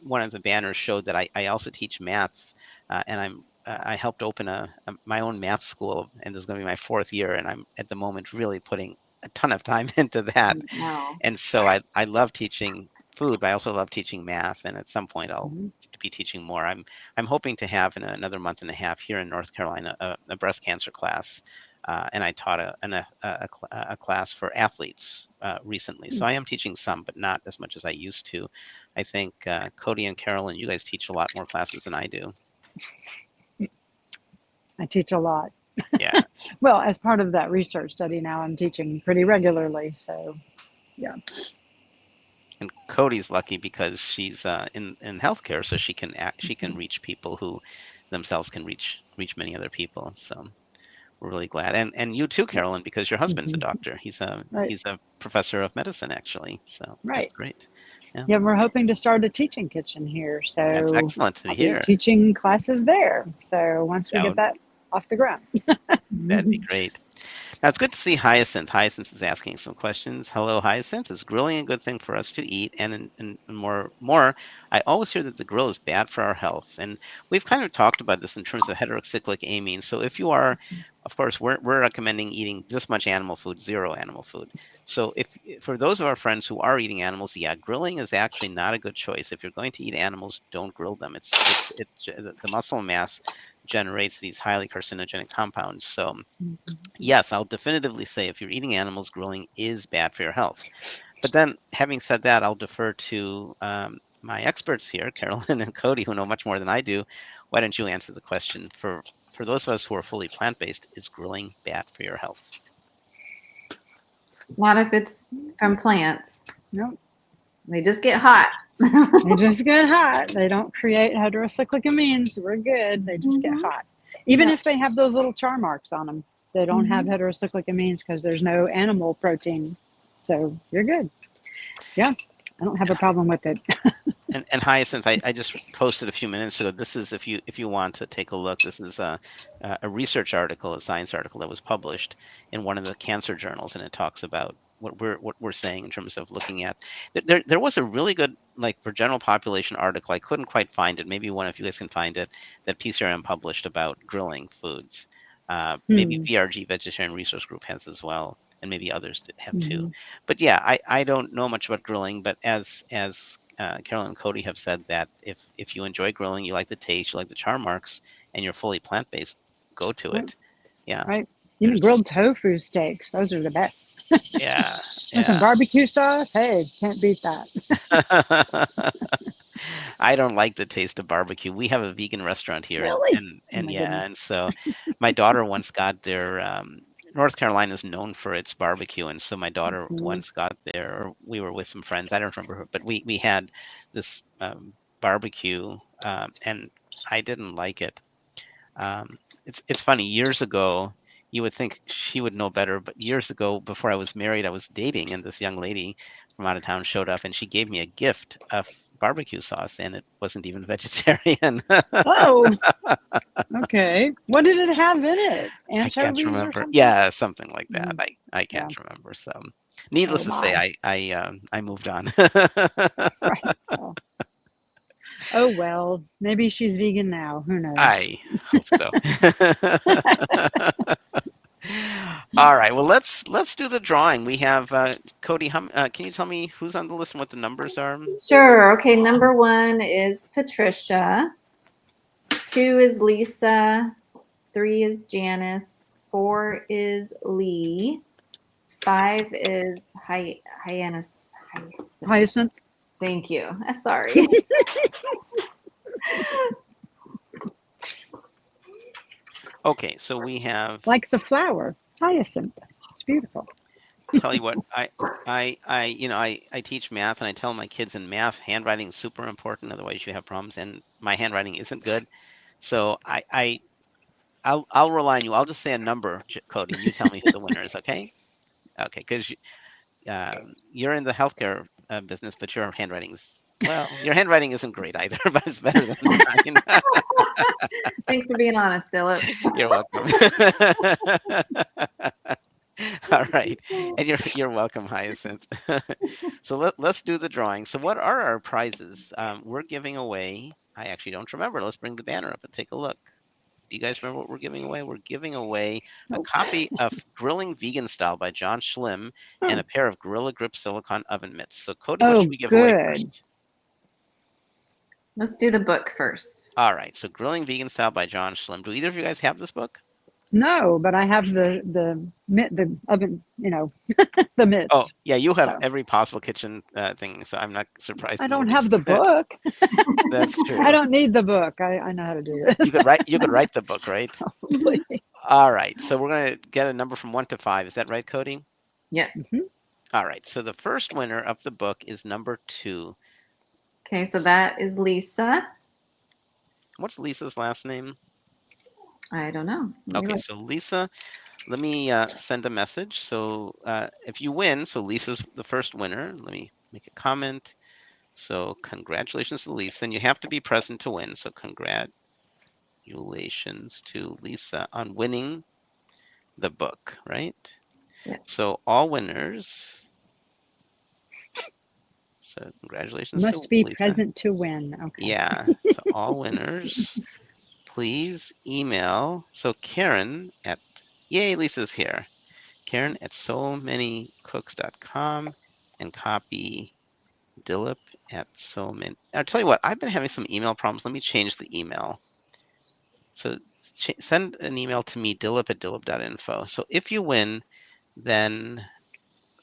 one of the banners showed that I also teach math, and I helped open my own math school, and this is going to be my 4th year, and I'm at the moment really putting a ton of time into that. Wow. And so I love teaching food, but I also love teaching math, and at some point I'll be teaching more. I'm hoping to have in another month and a half here in North Carolina a breast cancer class, and I taught a class for athletes recently. So I am teaching some, but not as much as I used to. I think Cody and Carolyn, you guys teach a lot more classes than I do. I teach a lot. Yeah. Well, as part of that research study now, I'm teaching pretty regularly. So, yeah. And Cody's lucky because she's in healthcare, so she can reach people who themselves can reach many other people. So we're really glad. And you too, Carolyn, because your husband's a doctor. He's a professor of medicine, actually. So that's great. Yeah, we're hoping to start a teaching kitchen here. So that's excellent to hear. Teaching classes there. So once we get that off the ground. That'd be great. Now, it's good to see Hyacinth. Hyacinth is asking some questions. Hello, Hyacinth. Is grilling a good thing for us to eat? And more, I always hear that the grill is bad for our health. And we've kind of talked about this in terms of heterocyclic amines. So if you are, of course, we're recommending eating this much animal food, 0 animal food. So for those of our friends who are eating animals, grilling is actually not a good choice. If you're going to eat animals, don't grill them. The muscle mass generates these highly carcinogenic compounds. So yes, I'll definitively say if you're eating animals, grilling is bad for your health. But then having said that, I'll defer to my experts here, Carolyn and Cody, who know much more than I do. Why don't you answer the question? For those of us who are fully plant-based, is grilling bad for your health? Not if it's from plants. Nope. They just get hot. They just get hot. They don't create heterocyclic amines. We're good. They just get hot. Even if they have those little char marks on them. They don't have Mhm. heterocyclic amines because there's no animal protein. So you're good. Yeah, I don't have a problem with it. And Hyacinth, I just posted a few minutes ago. This is if you want to take a look. This is a research article, a science article that was published in one of the cancer journals, and it talks about what we're saying in terms of looking at. There was a really good, like, for general population article. I couldn't quite find it. Maybe one of you guys can find it, that PCRM published about grilling foods. Maybe Hmm. VRG, Vegetarian Resource Group, has as well, and maybe others have too. Hmm. But yeah, I don't know much about grilling, but as Carolyn and Cody have said, that if you enjoy grilling, you like the taste, you like the char marks, and you're fully plant-based, go to Right. it. Yeah, Right. Even there's grilled tofu steaks, those are the best. yeah, With some yeah. barbecue sauce, hey, can't beat that. I don't like the taste of barbecue. We have a vegan restaurant here, and Really? and Oh and my yeah, goodness. and so my daughter once got their North Carolina is known for its barbecue, and so my daughter Mhm. once got there. Or we were with some friends. I don't remember, but we had this barbecue, and I didn't like it. It's funny. Years ago, you would think she would know better, but years ago, before I was married, I was dating, and this young lady from out of town showed up, and she gave me a gift of barbecue sauce, and it wasn't even vegetarian. Oh, okay. What did it have in it? I can't Anchovies or remember. something? Yeah, something like that. Mm, I yeah. can't remember. So, Oh needless to say, my. I moved on. Right. Oh. Oh well. Maybe she's vegan now. Who knows? I hope so. All right. Well, let's do the drawing. We have Cody. Can you tell me who's on the list and what the numbers are? Sure. Okay. Number 1 is Patricia. 2 is Lisa. 3 is Janice. 4 is Lee. 5 is Hyannis. Hyacinth. Thank you. Sorry. Okay, so we have. Like the flower. Hyacinth. It's beautiful. Tell you what, I teach math, and I tell my kids in math, handwriting is super important. Otherwise, you have problems. And my handwriting isn't good, so I'll rely on you. I'll just say a number, Cody, and you tell me who the winner is. Okay? Okay, because you're in the healthcare business, but your your handwriting isn't great either, but it's better than mine. Thanks for being honest, Philip. You're welcome. All right, and you're welcome, Hyacinth. So let's do the drawing. So what are our prizes? We're giving away. I actually don't remember. Let's bring the banner up and take a look. Do you guys remember what we're giving away? We're giving away a Nope. copy of Grilling Vegan Style by John Schlim and a pair of Gorilla Grip silicone oven mitts. So Cody, what should Oh, we give away good. first? Let's do the book first. All right. So Grilling Vegan Style by John Schlim. Do either of you guys have this book? No, but I have the oven, the Oh, mitts. yeah, you have So every possible kitchen thing, so I'm not surprised I in the don't have least. the book. That's true. I don't need the book. I know how to do this. You could write the book, right? Probably. All right. So we're gonna get a number from 1 to 5. Is that right, Cody? Yes. Mhm. All right. So the first winner of the book is number 2. Okay, so that is Lisa. What's Lisa's last name? I don't know. Let me Okay, look. so Lisa, let me send a message. So if you win, so Lisa's the first winner. Let me make a comment. So congratulations to Lisa, and you have to be present to win. So congratulations to Lisa on winning the book, right? Yeah. So all winners. So congratulations Must to be Lisa. present to win. Okay. Yeah. So all winners, please email. So Karen at Yay, Lisa's here. Karen at SoManyCooks.com and copy Dilip at SoMany. I'll tell you what, I've been having some email problems. Let me change the email. So send an email to me, Dilip at Dilip.info. So if you win, then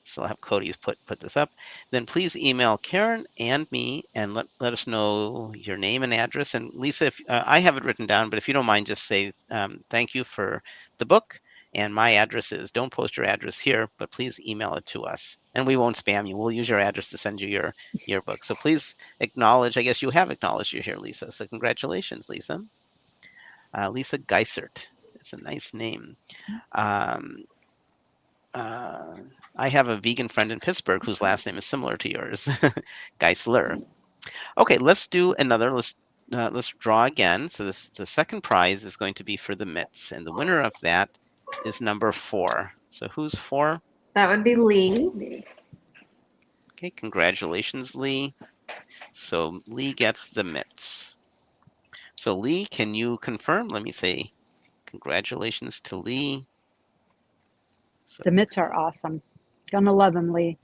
so I'll have Cody's put this up. Then please email Karen and me and let us know your name and address. And Lisa, if I have it written down, but if you don't mind, just say thank you for the book. And my address is, don't post your address here, but please email it to us. And we won't spam you. We'll use your address to send you your book. So please acknowledge, I guess you have acknowledged you're here, Lisa. So congratulations, Lisa. Lisa Geisert. It's a nice name. Um, I have a vegan friend in Pittsburgh whose last name is similar to yours, Geisler. Okay, let's do another. Let's draw again. So the second prize is going to be for the mitts, and the winner of that is number 4. So who's 4? That would be Lee. Okay, congratulations, Lee. So Lee gets the mitts. So Lee, can you confirm? Let me say congratulations to Lee. So, The mitts are awesome. Gonna love them, Lee.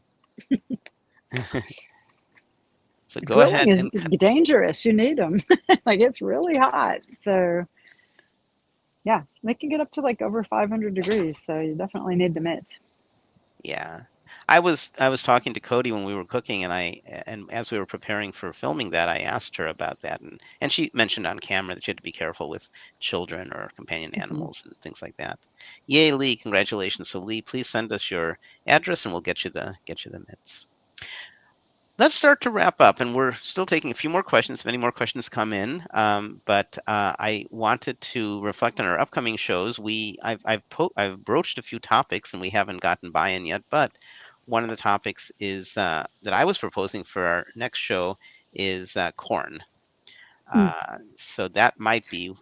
so go Grilling ahead is and dangerous. You need them. Like it's really hot. So yeah, they can get up to like over 500 degrees. So you definitely need the mitts. yeah. I was talking to Cody when we were cooking, and as we were preparing for filming that, I asked her about that, and she mentioned on camera that you had to be careful with children or companion animals and things like that. Yay, Lee! Congratulations. So Lee, please send us your address, and we'll get you the mitts. Let's start to wrap up, and we're still taking a few more questions if any more questions come in. But I wanted to reflect on our upcoming shows. I've broached a few topics, and we haven't gotten buy-in yet. But one of the topics is that I was proposing for our next show is corn. So that might be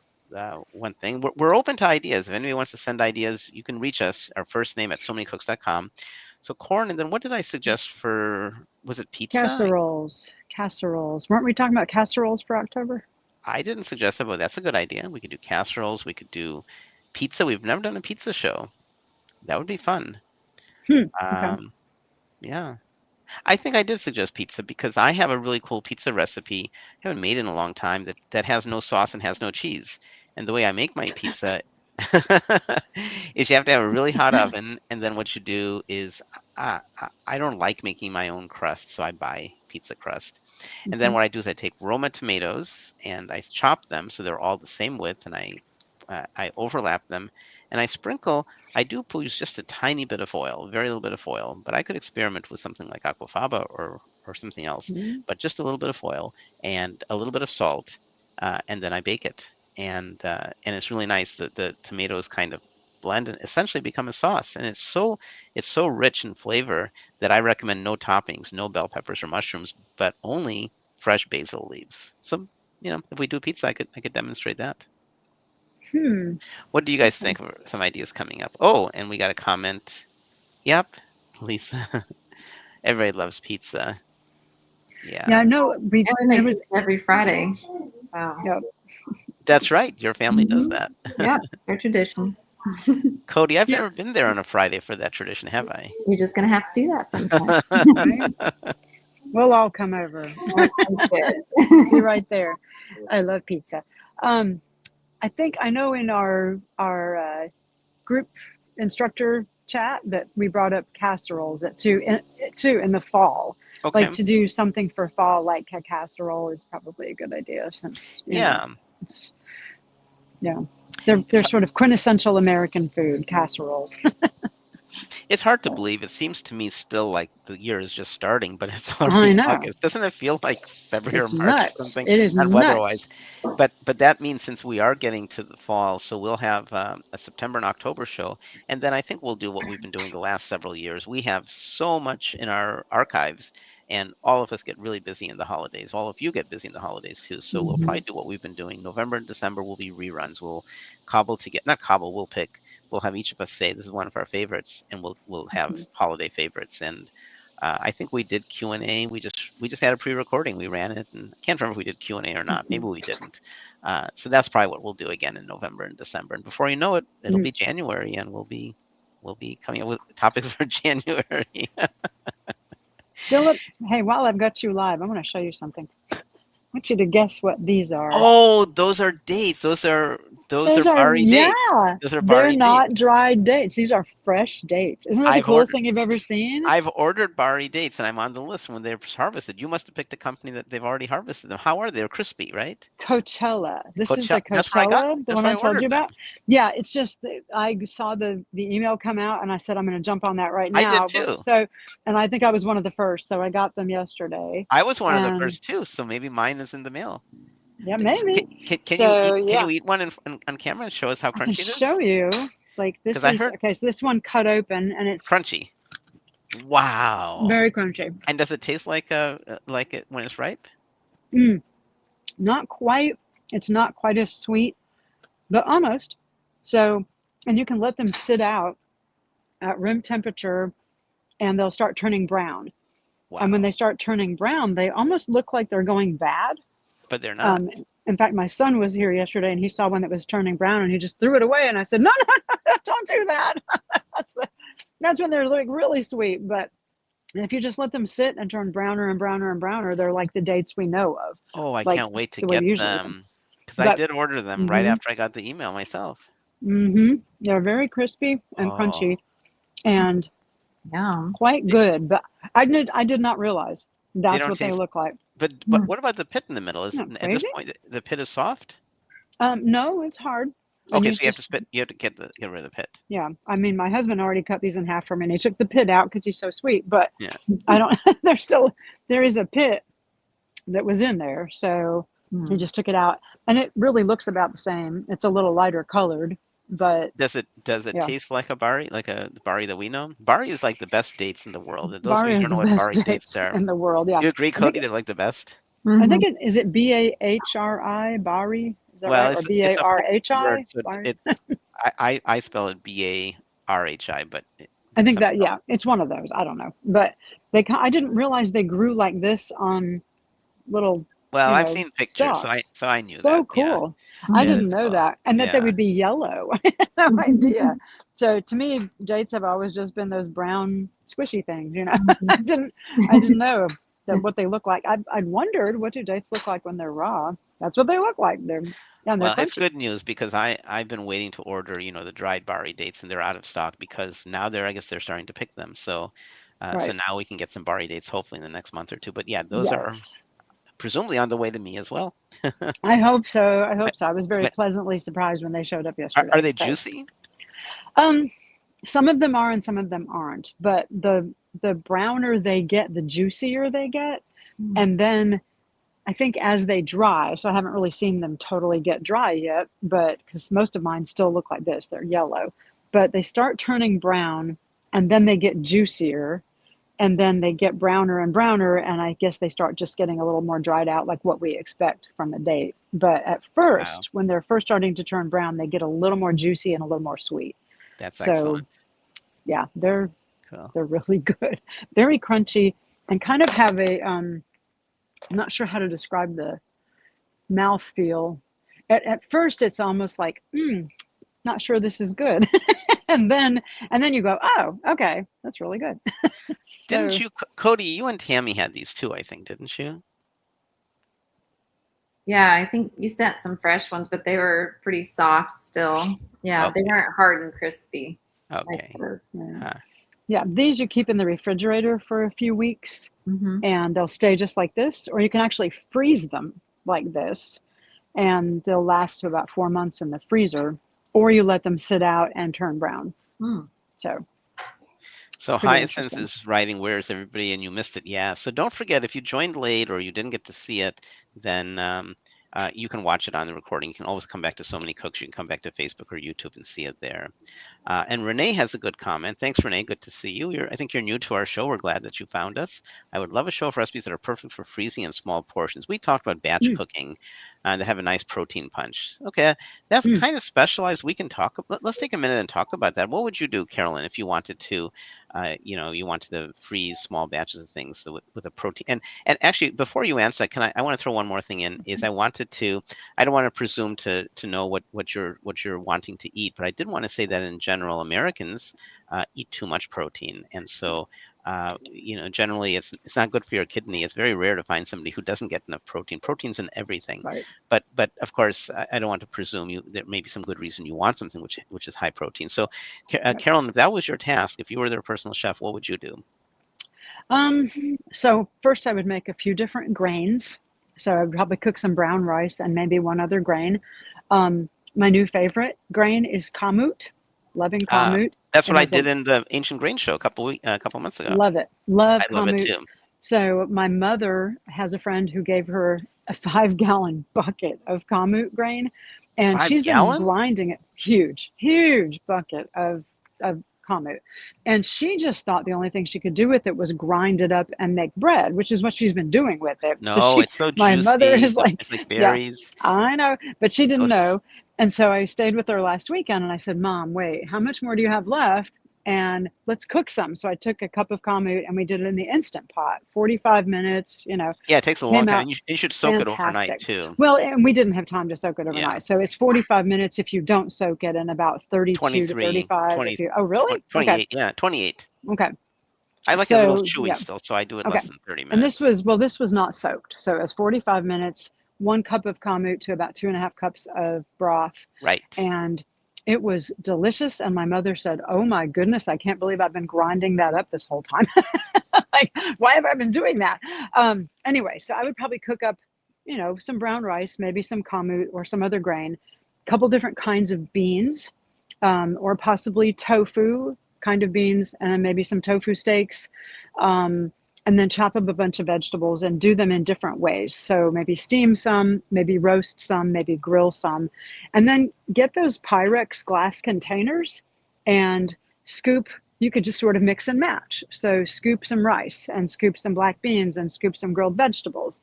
one thing. We're open to ideas. If anybody wants to send ideas, you can reach us. Our first name at SoManyCooks.com. So corn, and then what did I suggest for? Was it pizza? Casseroles. Weren't we talking about casseroles for October? I didn't suggest that, but that's a good idea. We could do casseroles. We could do pizza. We've never done a pizza show. That would be fun. Okay. Yeah. I think I did suggest pizza because I have a really cool pizza recipe. I haven't made it in a long time that has no sauce and has no cheese. And the way I make my pizza is you have to have a really hot oven, and then what you do is I don't like making my own crust, so I buy pizza crust. And then what I do is I take Roma tomatoes and I chop them so they're all the same width, and I overlap them, and I sprinkle. I do use just a tiny bit of oil, very little bit of oil, but I could experiment with something like aquafaba or something else, but just a little bit of oil and a little bit of salt, and then I bake it. And it's really nice that the tomatoes kind of blend and essentially become a sauce. And it's so rich in flavor that I recommend no toppings, no bell peppers or mushrooms, but only fresh basil leaves. So if we do pizza, I could demonstrate that. What do you guys think of some ideas coming up? Oh, and we got a comment. Yep, Lisa. Everybody loves pizza. Yeah. Yeah, I know. And we make pizza every Friday. So. Yep. That's right. Your family does that. Yeah, their tradition. Cody, I've never been there on a Friday for that tradition, have I? You're just going to have to do that sometime. Right? We'll all come over. Be right there. I love pizza. I think I know in our group instructor chat that we brought up casseroles too in the fall. Okay. Like to do something for fall, like a casserole is probably a good idea since they're sort of quintessential American food, casseroles. It's hard to believe. It seems to me still like the year is just starting, but it's already August. Doesn't it feel like February or March or something? It is not nuts. Weather-wise. But that means since we are getting to the fall, so we'll have a September and October show, and then I think we'll do what we've been doing the last several years. We have so much in our archives, and all of us get really busy in the holidays. All of you get busy in the holidays too. So we'll probably do what we've been doing. November and December will be reruns. We'll we'll have each of us say this is one of our favorites, and we'll have holiday favorites. And I think we did Q&A. We just had a pre-recording. We ran it, and I can't remember if we did Q&A or not. Maybe we didn't. So that's probably what we'll do again in November and December. And before you know it, it'll be January, and we'll be coming up with topics for January. Dylan, hey, while I've got you live, I want to show you something. I want you to guess what these are. Oh, those are dates. Those are Bari dates. Yeah, Those are Bari they're not dates. dried dates. These are fresh dates. Isn't that the coolest thing you've ever seen? I've ordered Bari dates, and I'm on the list when they're harvested. You must have picked a company that they've already harvested them. How are they? They're crispy, right? Coachella. This is the That's where Coachella, the one I told you them. about. Yeah, it's just that I saw the email come out, and I said I'm going to jump on that right now. I did too. And I think I was one of the first, so I got them yesterday. I was one of the first too, so maybe mine is in the mail. Yeah, maybe. Can So can yeah, you eat one on camera and show us how I can crunchy it show is? you. Like this Because I is heard okay. So this one cut open and it's crunchy. Wow. very crunchy. And does it taste like it when it's ripe? Mm, not quite. It's not quite as sweet, but almost. So, and you can let them sit out at room temperature and they'll start turning brown. And when Wow. they start turning brown, they almost look like they're going bad. But they're not. In fact, my son was here yesterday and he saw one that was turning brown and he just threw it away. And I said, no, don't do that. That's when they're like really sweet. But if you just let them sit and turn browner and browner and browner, they're like the dates we know of, Oh, I like can't wait to the way get we usually eat them. them. Because I But did order them right hmm after I got the email myself. they're very crispy and Oh, crunchy and Yum. quite good. But I did not realize they that's don't what they taste. look like. But what about the pit in the middle? Is Isn't that at this crazy? point the pit is soft? No, it's hard. And Okay, you so you have to just spit. You have to get rid of the pit. yeah. I mean, my husband already cut these in half for me, and he took the pit out because he's so sweet. But Yeah. I don't. There is a pit that was in there, so he Mm. just took it out, and it really looks about the same. It's a little lighter colored, but Does it yeah, taste like a bari, like a bari that we know? Bari is like the best dates in the world. And those of you Bari who is don't the know what best bari dates dates are, in the world. Yeah, you agree, I think Cody? They're like the best. I think Mhm. it is it Bahri, Bari. Is that Well, right? Or it's a foreign word, Barhi? so Bari? it's I spell it Barhi, I but think some that don't. yeah, it's one of those. I don't know, but I didn't realize they grew like this on little, Well, I've seen pictures, stalks. so I knew So that. Yeah, cool. I yeah, Mhm. didn't that's know cool. that. And that they Yeah. would be yellow. I had no idea. So to me, dates have always just been those brown squishy things, I didn't know that what they look like. I'd wondered what do dates look like when they're raw. That's what they look like. They're Well, it's crunchy. good news because I've been waiting to order, the dried bari dates, and they're out of stock because now I guess they're starting to pick them. So Right. now we can get some bari dates hopefully in the next month or two. But yeah, those are Yes. presumably on the way to me as well. I hope so. I But hope so. I was very but pleasantly surprised when they showed up are yesterday. they So, juicy? um, some of them are and some of them aren't. But the browner they get, the juicier they get. Mm. And then I think as they dry, so I haven't really seen them totally get dry yet, but because most of mine still look like this, they're yellow, but they start turning brown and then they get juicier and then they get browner and browner. And I guess they start just getting a little more dried out, like what we expect from a date. But at Wow, first, when they're first starting to turn brown, they get a little more juicy and a little more sweet. that's So excellent. yeah, they're Cool. really good, very crunchy, and kind of have I'm not sure how to describe the mouth feel. At first, it's almost like, not sure this is good, and then you go, oh, okay, that's really good. Didn't So you, Cody? You and Tammy had these too, I think, didn't you? Yeah, I think you sent some fresh ones, but they were pretty soft still. Yeah, they Okay. weren't hard and crispy like Okay. those. yeah, Huh. yeah, these you keep in the refrigerator for a few weeks, Mm-hmm. and they'll stay just like this, or you can actually freeze them like this, and they'll last to about 4 months in the freezer, or you let them sit out and turn brown. Mm. So So pretty Hyacinth interesting. is writing, "Where's everybody?" And you missed it. Yeah. So don't forget, if you joined late or you didn't get to see it, then you can watch it on the recording. You can always come back to So Many Cooks. You can come back to Facebook or YouTube and see it there. And Renee has a good comment. Thanks, Renee. Good to see you. I think you're new to our show. We're glad that you found us. I would love a show of recipes that are perfect for freezing in small portions. We talked about batch Mm, cooking that have a nice protein punch. Okay, that's mm. kind of specialized. We can talk. Let's take a minute and talk about that. What would you do, Carolyn, if you wanted to, you wanted to freeze small batches of things with a protein? And actually, before you answer that, I want to throw one more thing in. Is I don't want to presume to know what you're wanting to eat, but I did want to say that in general, Americans eat too much protein, and so generally it's not good for your kidney. It's very rare to find somebody who doesn't get enough protein. Protein's in everything, Right. but of course I don't want to presume there may be some good reason you want something which is high protein. So, Right. Carolyn, if that was your task, if you were their personal chef, what would you do? So first I would make a few different grains. So I would probably cook some brown rice and maybe one other grain. My new favorite grain is kamut, loving Uh, kamut. that's It what I has a did in the Ancient Grain Show a couple months ago. love it, love I love it kamut. too. So my mother has a friend who gave her a 5-gallon bucket of kamut grain, and Five she's been gallon? grinding it. Huge bucket of kamut, and she just thought the only thing she could do with it was grind it up and make bread, which is what she's been doing with it. So No, it's so my mother juicy. is like, It's like yeah, berries. I know, but she didn't Delicious. know. And so I stayed with her last weekend and I said, Mom, wait, how much more do you have left? And let's cook some. So I took a cup of kamut and we did it in the Instant Pot, 45 minutes, Yeah, it takes a long came time. out And you should soak it overnight fantastic. too. Well, and we didn't have time to soak it Yeah. overnight. So it's 45 minutes if you don't soak it, and about 32 to 23, 35 20, if you, oh, really? 28. Yeah, 28. Okay. I like it a little So, chewy yeah. still, so I do it Okay. less than 30 And minutes. this was not soaked. So it was 45 minutes, 1 cup of kamut to about 2.5 cups of broth. Right. And it was delicious. And my mother said, oh my goodness, I can't believe I've been grinding that up this whole time. Like, why have I been doing that? Anyway, so I would probably cook up, some brown rice, maybe some kamut or some other grain, a couple different kinds of beans, or possibly tofu kind of beans, and then maybe some tofu steaks. And then chop up a bunch of vegetables and do them in different ways. So maybe steam some, maybe roast some, maybe grill some, and then get those Pyrex glass containers and scoop. You could just sort of mix and match. So scoop some rice and scoop some black beans and scoop some grilled vegetables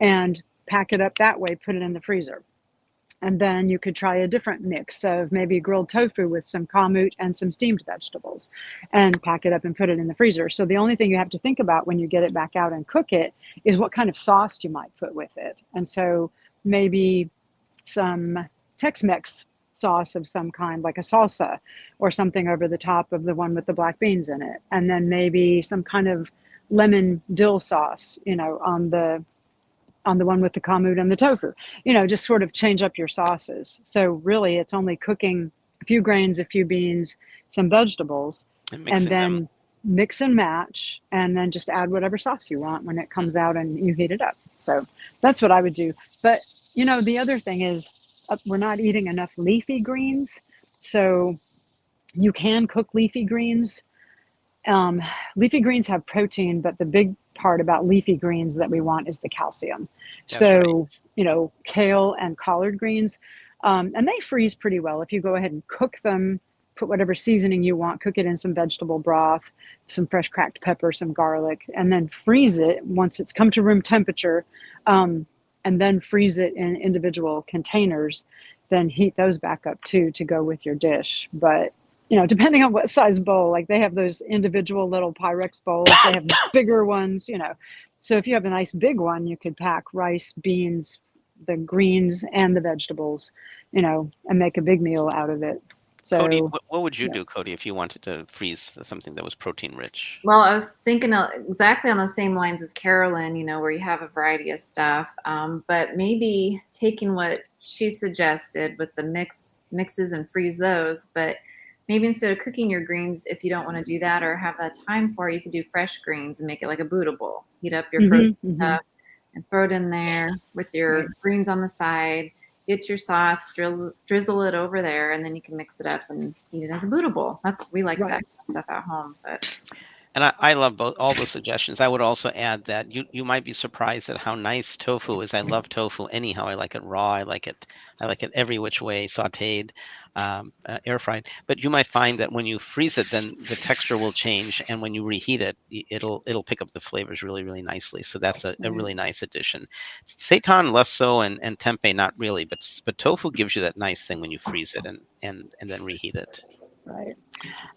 and pack it up that way, put it in the freezer. And then you could try a different mix of maybe grilled tofu with some kamut and some steamed vegetables and pack it up and put it in the freezer. So the only thing you have to think about when you get it back out and cook it is what kind of sauce you might put with it. And so maybe some Tex-Mex sauce of some kind, like a salsa or something over the top of the one with the black beans in it. And then maybe some kind of lemon dill sauce, on the one with the kamut and the tofu, just sort of change up your sauces. So really it's only cooking a few grains, a few beans, some vegetables, and then mix and match, and then just add whatever sauce you want when it comes out and you heat it up. So that's what I would do. But, the other thing is we're not eating enough leafy greens. So you can cook leafy greens. Leafy greens have protein, but the big part about leafy greens that we want is the calcium. That's So, kale and collard greens, and they freeze pretty well. If you go ahead and cook them, put whatever seasoning you want, cook it in some vegetable broth, some fresh cracked pepper, some garlic, and then freeze it once it's come to room temperature, and then freeze it in individual containers, then heat those back up too to go with your dish. But depending on what size bowl, like they have those individual little Pyrex bowls, they have bigger ones, So if you have a nice big one, you could pack rice, beans, the greens, and the vegetables, and make a big meal out of it. So, Cody, what would you yeah. do, Cody, if you wanted to freeze something that was protein rich? Well, I was thinking exactly on the same lines as Carolyn, where you have a variety of stuff, but maybe taking what she suggested with the mixes and freeze those, but maybe instead of cooking your greens, if you don't want to do that or have that time for it, you could do fresh greens and make it like a bootable. Heat up your frozen stuff and throw it in there with your greens on the side. Get your sauce, drizzle it over there, and then you can mix it up and eat it as a bootable. We like that kind of stuff at home. And I love all those suggestions. I would also add that you might be surprised at how nice tofu is. I love tofu anyhow. I like it raw. I like it every which way, sautéed, air fried. But you might find that when you freeze it, then the texture will change, and when you reheat it, it'll pick up the flavors really, really nicely. So that's a really nice addition. Seitan less so, and tempeh not really, but tofu gives you that nice thing when you freeze it and then reheat it. Right.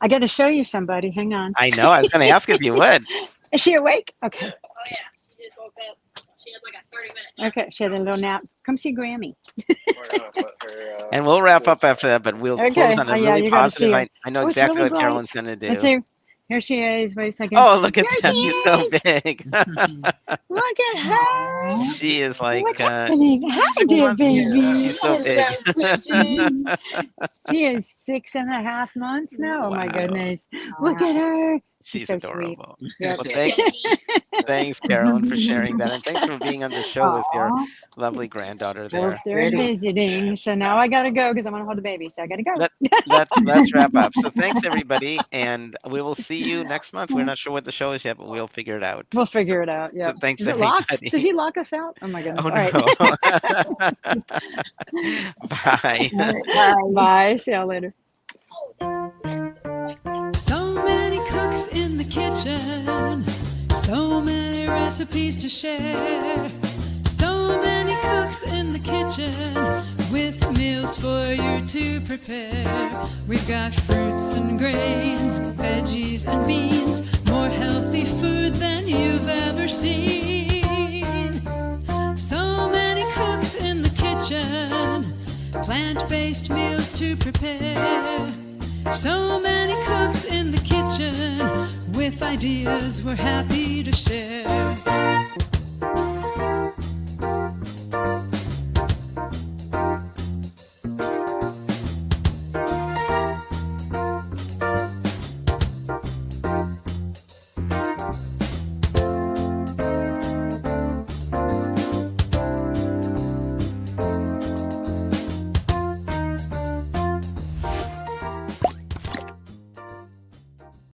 I got to show you somebody. Hang on. I know. I was going to ask if you would. Is she awake? Okay. Oh yeah, she just woke up. She had like a 30-minute nap. Okay, she had a little nap. Come see Grammy. And we'll wrap up after that, but we'll close on a really positive. I know exactly really what Carolyn's going to do. Let's see. Here she is. Wait a second. Oh, look at Here that. she She's so is. big. Look at her. She is like, What's happening? Hi, dear baby. she's so big. She is 6.5 months now. Oh my goodness. Look at her. She's so sweet. adorable. Yep. Well, thanks, Carolyn, for sharing that, and thanks for being on the show with your Aw. lovely granddaughter Well, there. they're visiting, so now I gotta go because I want to hold the baby. So I gotta go. Let's wrap up. So thanks everybody, and we will see you next month. We're not sure what the show is yet, but we'll figure it out. We'll figure it out. Yeah. So thanks Is it locked? everybody. Did he lock us out? Oh my goodness. Oh All right. no. Bye. Bye. See y'all later. So many cooks in the kitchen, so many recipes to share. So many cooks in the kitchen with meals for you to prepare. We've got fruits and grains, veggies and beans, more healthy food than you've ever seen. So many cooks in the kitchen, plant-based meals to prepare. So many cooks in the kitchen with ideas we're happy to share.